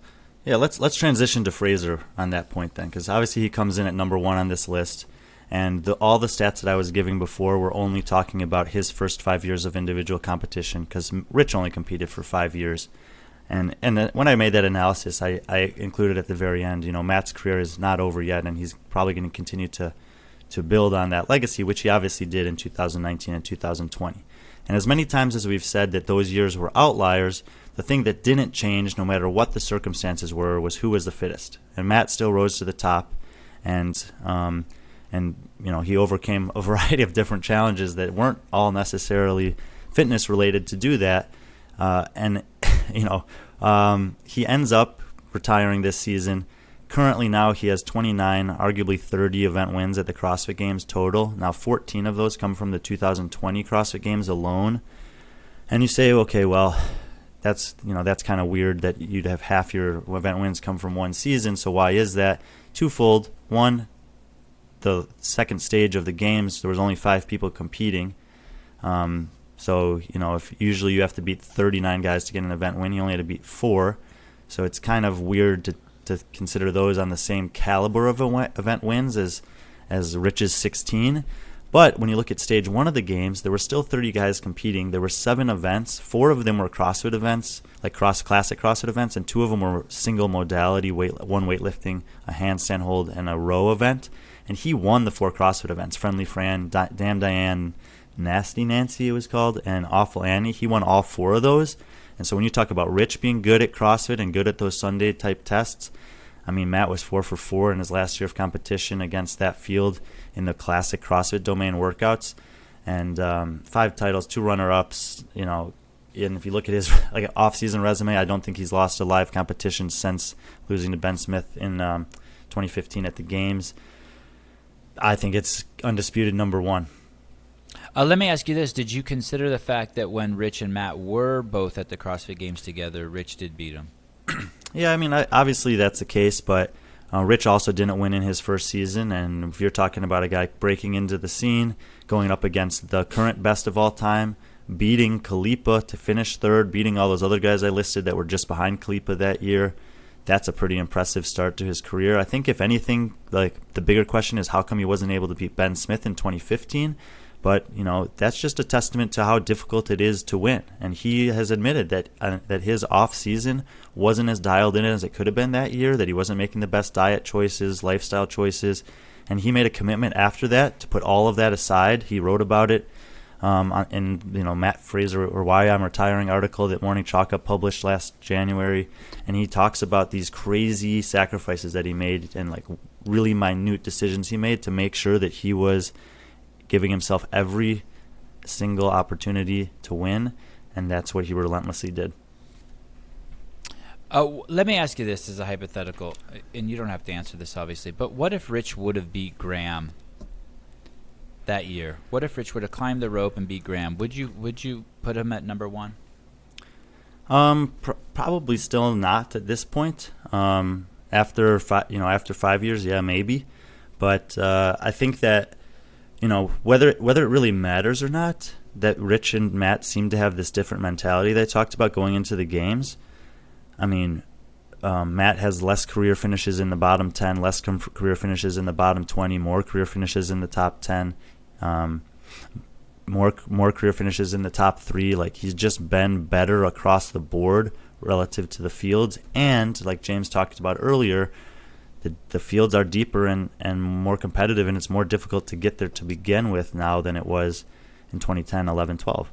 Let's transition to Fraser on that point then, because obviously he comes in at number 1 on this list, and all the stats that I was giving before were only talking about his first 5 years of individual competition, because Rich only competed for 5 years, and when I made that analysis, I included at the very end, Matt's career is not over yet, and he's probably going to continue to build on that legacy, which he obviously did in 2019 and 2020. And as many times as we've said that those years were outliers, the thing that didn't change, no matter what the circumstances were, was who was the fittest. And Matt still rose to the top, and he overcame a variety of different challenges that weren't all necessarily fitness related to do that. He ends up retiring this season. Currently now he has 29, arguably 30 event wins at the CrossFit Games total. Now 14 of those come from the 2020 CrossFit Games alone. And you say, okay, well, that's kind of weird that you'd have half your event wins come from one season. So why is that? Twofold. One, the second stage of the games, there was only 5 people competing. So if usually you have to beat 39 guys to get an event win, you only had to beat 4. So it's kind of weird to consider those on the same caliber of event wins as Rich's 16. But when you look at stage 1 of the games, there were still 30 guys competing. There were 7 events. 4 of them were CrossFit events, like classic CrossFit events, and 2 of them were single modality, one weightlifting, a handstand hold, and a row event. And he won the 4 CrossFit events: Friendly Fran, Damn Diane, Nasty Nancy it was called, and Awful Annie. He won all 4 of those. And so when you talk about Rich being good at CrossFit and good at those Sunday-type tests, I mean, Matt was 4 for 4 in his last year of competition against that field in the classic CrossFit domain workouts. And 5 titles, 2 runner-ups, and if you look at his off-season resume, I don't think he's lost a live competition since losing to Ben Smith in 2015 at the Games. I think it's undisputed number 1. Let me ask you this. Did you consider the fact that when Rich and Matt were both at the CrossFit Games together, Rich did beat him? Yeah, I mean, obviously that's the case, but Rich also didn't win in his first season, and if you're talking about a guy breaking into the scene, going up against the current best of all time, beating Kalipa to finish 3rd, beating all those other guys I listed that were just behind Kalipa that year, that's a pretty impressive start to his career. I think if anything, the bigger question is how come he wasn't able to beat Ben Smith in 2015? But, that's just a testament to how difficult it is to win. And he has admitted that his off-season wasn't as dialed in as it could have been that year, that he wasn't making the best diet choices, lifestyle choices. And he made a commitment after that to put all of that aside. He wrote about it in Matt Fraser or Why I'm Retiring article that Morning Chalk Up published last January. And he talks about these crazy sacrifices that he made and really minute decisions he made to make sure that he was giving himself every single opportunity to win, and that's what he relentlessly did. Let me ask you this as a hypothetical, and you don't have to answer this obviously, but what if Rich would have beat Graham that year? What if Rich would have climbed the rope and beat Graham? Would you put him at number 1? Probably still not at this point. After 5 years, yeah, maybe. But I think that whether it really matters or not, that Rich and Matt seem to have this different mentality they talked about going into the games. I mean, Matt has less career finishes in the bottom 10, less career finishes in the bottom 20, more career finishes in the top 10, more career finishes in the top 3. Like, he's just been better across the board relative to the fields. And like James talked about earlier, the fields are deeper and more competitive, and it's more difficult to get there to begin with now than it was in 2010, 11, 12.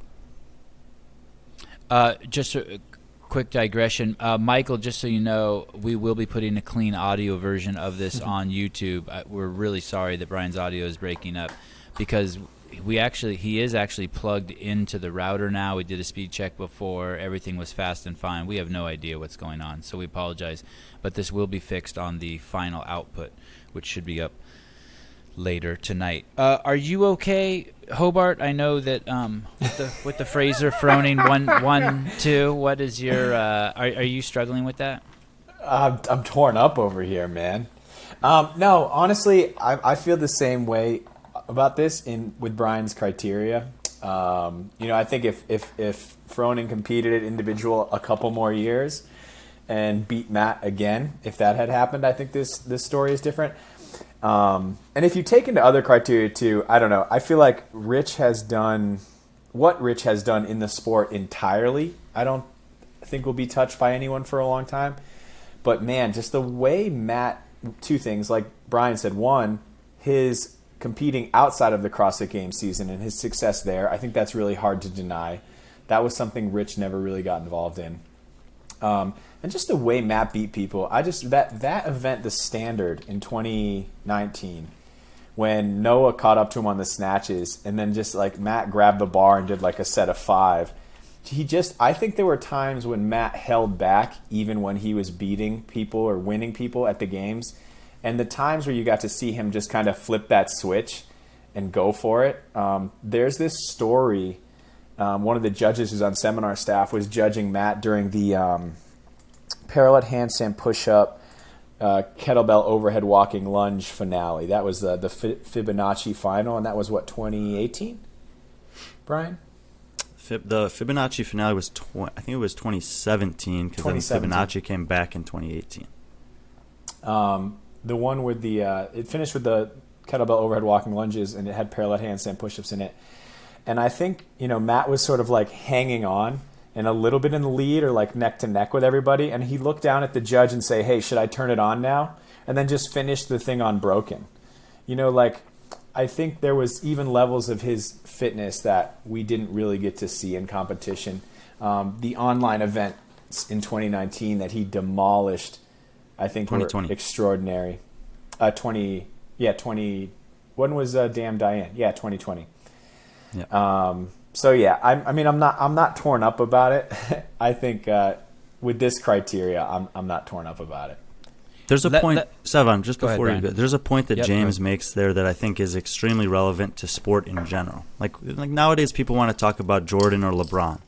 Just a quick digression. Michael, just so you know, we will be putting a clean audio version of this on YouTube. We're really sorry that Brian's audio is breaking up, because he is actually plugged into the router now. We did a speed check before. Everything was fast and fine. We have no idea what's going on, so we apologize. But this will be fixed on the final output, which should be up later tonight. Are you okay, Hobart? I know that with the Fraser Froning 1-1-2. What is your? Are you struggling with that? I'm torn up over here, man. No, honestly, I feel the same way about this with Brian's criteria. I think if Froning competed at individual a couple more years and beat Matt again, if that had happened, I think this story is different. And if you take into other criteria too, I don't know. I feel like Rich has done what Rich has done in the sport entirely. I don't think will be touched by anyone for a long time. But man, just the way Matt, two things, like Brian said. One, his competing outside of the CrossFit Games season and his success there, I think that's really hard to deny. That was something Rich never really got involved in. And just the way Matt beat people, that event, the standard in 2019, when Noah caught up to him on the snatches, and then just like Matt grabbed the bar and did like a set of 5. I think there were times when Matt held back even when he was beating people or winning people at the games. And the times where you got to see him just kind of flip that switch and go for it. There's this story. One of the judges who's on seminar staff was judging Matt during the parallel handstand push-up, kettlebell overhead walking lunge finale. That was the Fibonacci final, and that was, 2018? Brian? The Fibonacci finale was, I think it was 2017, because then Fibonacci came back in 2018. The one with it finished with the kettlebell overhead walking lunges, and it had parallel handstand push-ups in it. And I think, Matt was sort of like hanging on and a little bit in the lead or like neck to neck with everybody. And he looked down at the judge and say, hey, should I turn it on now? And then just finish the thing unbroken. I think there was even levels of his fitness that we didn't really get to see in competition. The online events in 2019 that he demolished, I think, were extraordinary. 20. When was Damn Diane? Yeah, 2020. Yeah. I'm not torn up about it. I think with this criteria, I'm not torn up about it. There's a point, Sevan, just before you go, there's a point that James makes there that I think is extremely relevant to sport in general. Like nowadays, people want to talk about Jordan or LeBron.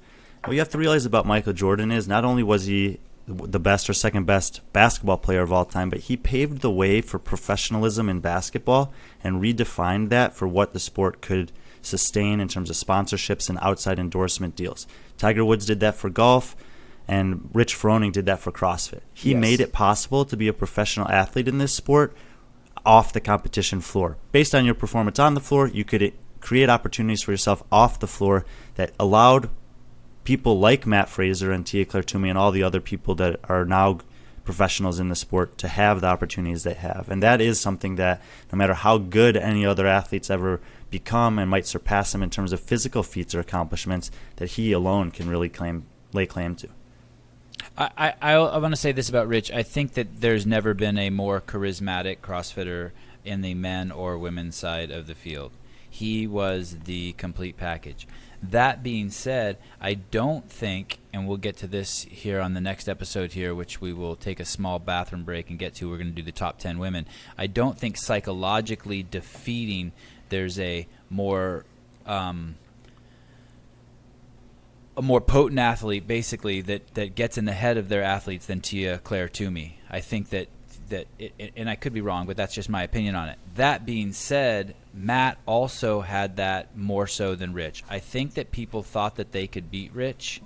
What you have to realize about Michael Jordan is not only was he the best or second best basketball player of all time, but he paved the way for professionalism in basketball and redefined that for what the sport could sustain in terms of sponsorships and outside endorsement deals. Tiger Woods did that for golf, and Rich Froning did that for CrossFit. He made it possible to be a professional athlete in this sport off the competition floor. Based on your performance on the floor, you could create opportunities for yourself off the floor that allowed people like Matt Fraser and Tia Claire Toomey and all the other people that are now professionals in the sport to have the opportunities they have. And that is something that no matter how good any other athletes ever become and might surpass them in terms of physical feats or accomplishments, that he alone can really lay claim to. I want to say this about Rich. I think that there's never been a more charismatic CrossFitter in the men or women's side of the field. He was the complete package. That being said, I don't think, and we'll get to this here on the next episode here, which we will take a small bathroom break and get to. We're going to do the top 10 women. I don't think psychologically defeating there's a more potent athlete, basically, that gets in the head of their athletes than Tia Claire Toomey. I think that and I could be wrong, but that's just my opinion on it. That being said, Matt also had that more so than Rich. I think that people thought that they could beat Rich,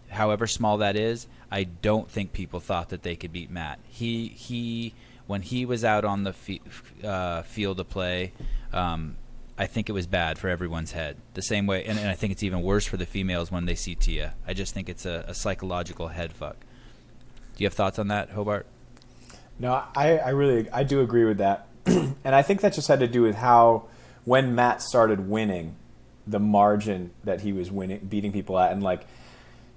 however small that is. I don't think people thought that they could beat Matt. He when he was out on the field of play, I think it was bad for everyone's head. The same way, and I think it's even worse for the females when they see Tia. I just think it's a psychological head fuck. Do you have thoughts on that, Hobart? No, I do agree with that. And I think that just had to do with how, when Matt started winning, the margin that he was beating people at. And like,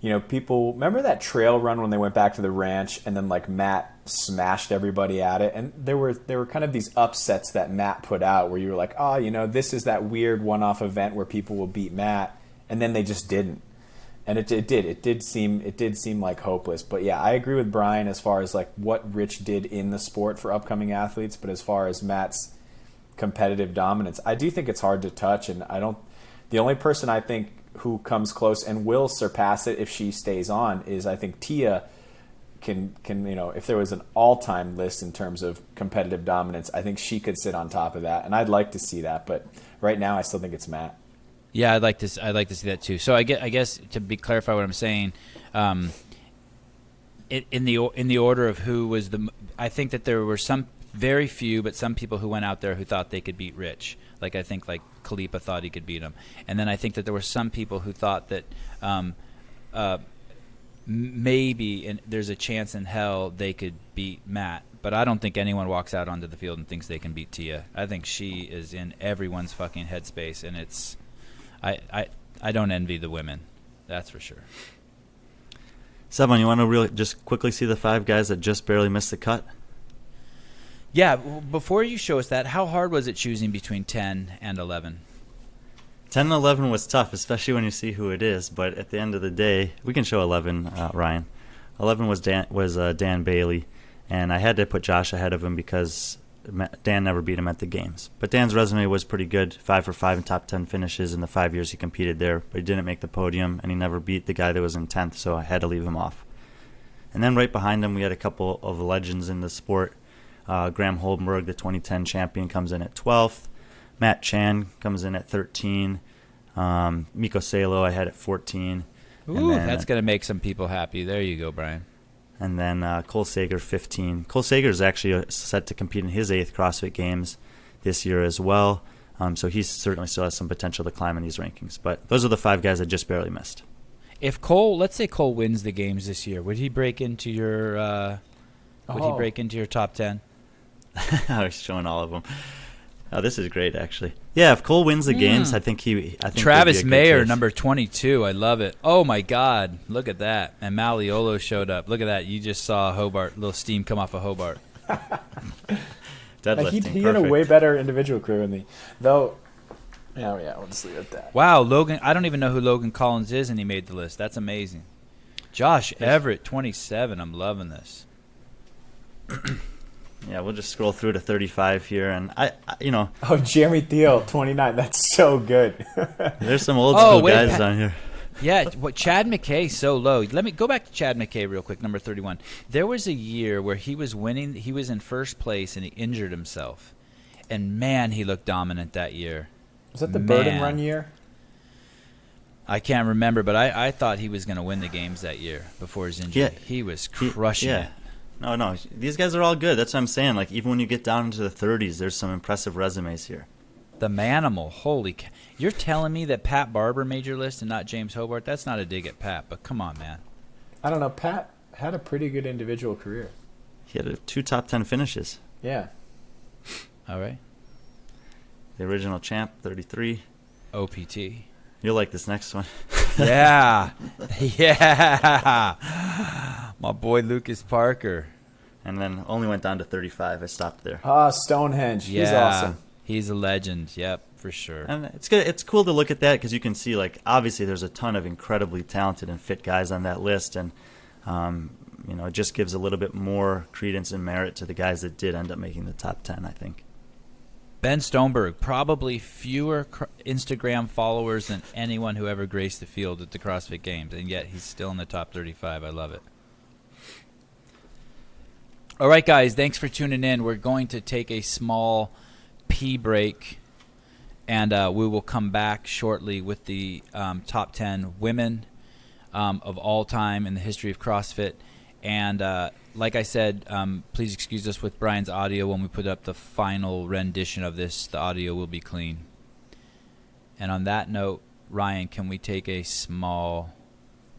you know, people remember that trail run when they went back to the ranch and then like Matt smashed everybody at it. And there were kind of these upsets that Matt put out where you were like, oh, you know, this is that weird one-off event where people will beat Matt, and then they just didn't. And it did seem like hopeless. But yeah, I agree with Brian as far as like what Rich did in the sport for upcoming athletes. But as far as Matt's competitive dominance, I do think it's hard to touch. And the only person I think who comes close and will surpass it if she stays on is, I think, Tia can, you know, if there was an all-time list in terms of competitive dominance, I think she could sit on top of that. And I'd like to see that. But right now I still think it's Matt. Yeah, I'd like to see that too. So I guess to clarify what I'm saying, in the order of who was I think that there were some very few, but some people who went out there who thought they could beat Rich. Like I think like Khalipa thought he could beat him, and then I think that there were some people who thought that maybe there's a chance in hell they could beat Matt. But I don't think anyone walks out onto the field and thinks they can beat Tia. I think she is in everyone's fucking headspace, and it's. I don't envy the women, that's for sure. Sevan, you want to really just quickly see the 5 guys that just barely missed the cut? Yeah, before you show us that, how hard was it choosing between 10 and 11? 10 and 11 was tough, especially when you see who it is. But at the end of the day, we can show 11, Ryan. 11 was Dan Bailey, and I had to put Josh ahead of him because Dan never beat him at the games. But Dan's resume was pretty good, 5 for 5 in top 10 finishes in the 5 years he competed there, but he didn't make the podium, and he never beat the guy that was in 10th, so I had to leave him off. And then right behind him, we had a couple of legends in the sport. Graham Holdenberg, the 2010 champion, comes in at 12th. Matt Chan comes in at 13. Miko Salo I had at 14. Ooh, that's going to make some people happy. There you go, Brian. And then Cole Sager, 15. Cole Sager is actually set to compete in his 8th CrossFit Games this year as well. So he certainly still has some potential to climb in these rankings. But those are the 5 guys that just barely missed. If Cole, let's say Cole wins the games this year, would he break into your top 10? I was showing all of them. Oh, this is great, actually. Yeah, if Cole wins the games, I think Travis Mayer, number 22. I love it. Oh my God, look at that! And Maliolo showed up. Look at that. You just saw Hobart, little steam come off of Hobart. Deadlifting. He had a way better individual career than me, though. Yeah, we'll just leave it at that. Wow, Logan. I don't even know who Logan Collins is, and he made the list. That's amazing. Josh Everett, 27. I'm loving this. Yeah, we'll just scroll through to 35 here, and I Oh, Jeremy Thiel, 29. That's so good. There's some old school guys on here. Yeah, Chad Mckay so low. Let me go back to Chad Mckay real quick, number 31. There was a year where he was winning. He was in first place, and he injured himself. And, man, he looked dominant that year. Was that the Burden Run year? I can't remember, but I thought he was going to win the games that year before his injury. Yeah. He was crushing it. No, these guys are all good. That's what I'm saying. Like, even when you get down into the 30s, there's some impressive resumes here. The Manimal, holy cow. You're telling me that Pat Barber made your list and not James Hobart? That's not a dig at Pat, but come on, man. I don't know. Pat had a pretty good individual career. He had 2 top 10 finishes. Yeah. All right. The original champ, 33. OPT. You'll like this next one. Yeah. Yeah. My boy Lucas Parker. And then only went down to 35. I stopped there. Stonehenge. Yeah. He's awesome. He's a legend. Yep, for sure. And it's good. It's cool to look at that because you can see, like, obviously there's a ton of incredibly talented and fit guys on that list, and it just gives a little bit more credence and merit to the guys that did end up making the top 10, I think. Ben Stoneberg, probably fewer Instagram followers than anyone who ever graced the field at the CrossFit Games, and yet he's still in the top 35. I love it. All right, guys, thanks for tuning in. We're going to take a small pee break, and we will come back shortly with the top 10 women. of all time in the history of CrossFit. And like I said, please excuse us with Brian's audio. When we put up the final rendition of this, the audio will be clean. And on that note, Ryan, can we take a small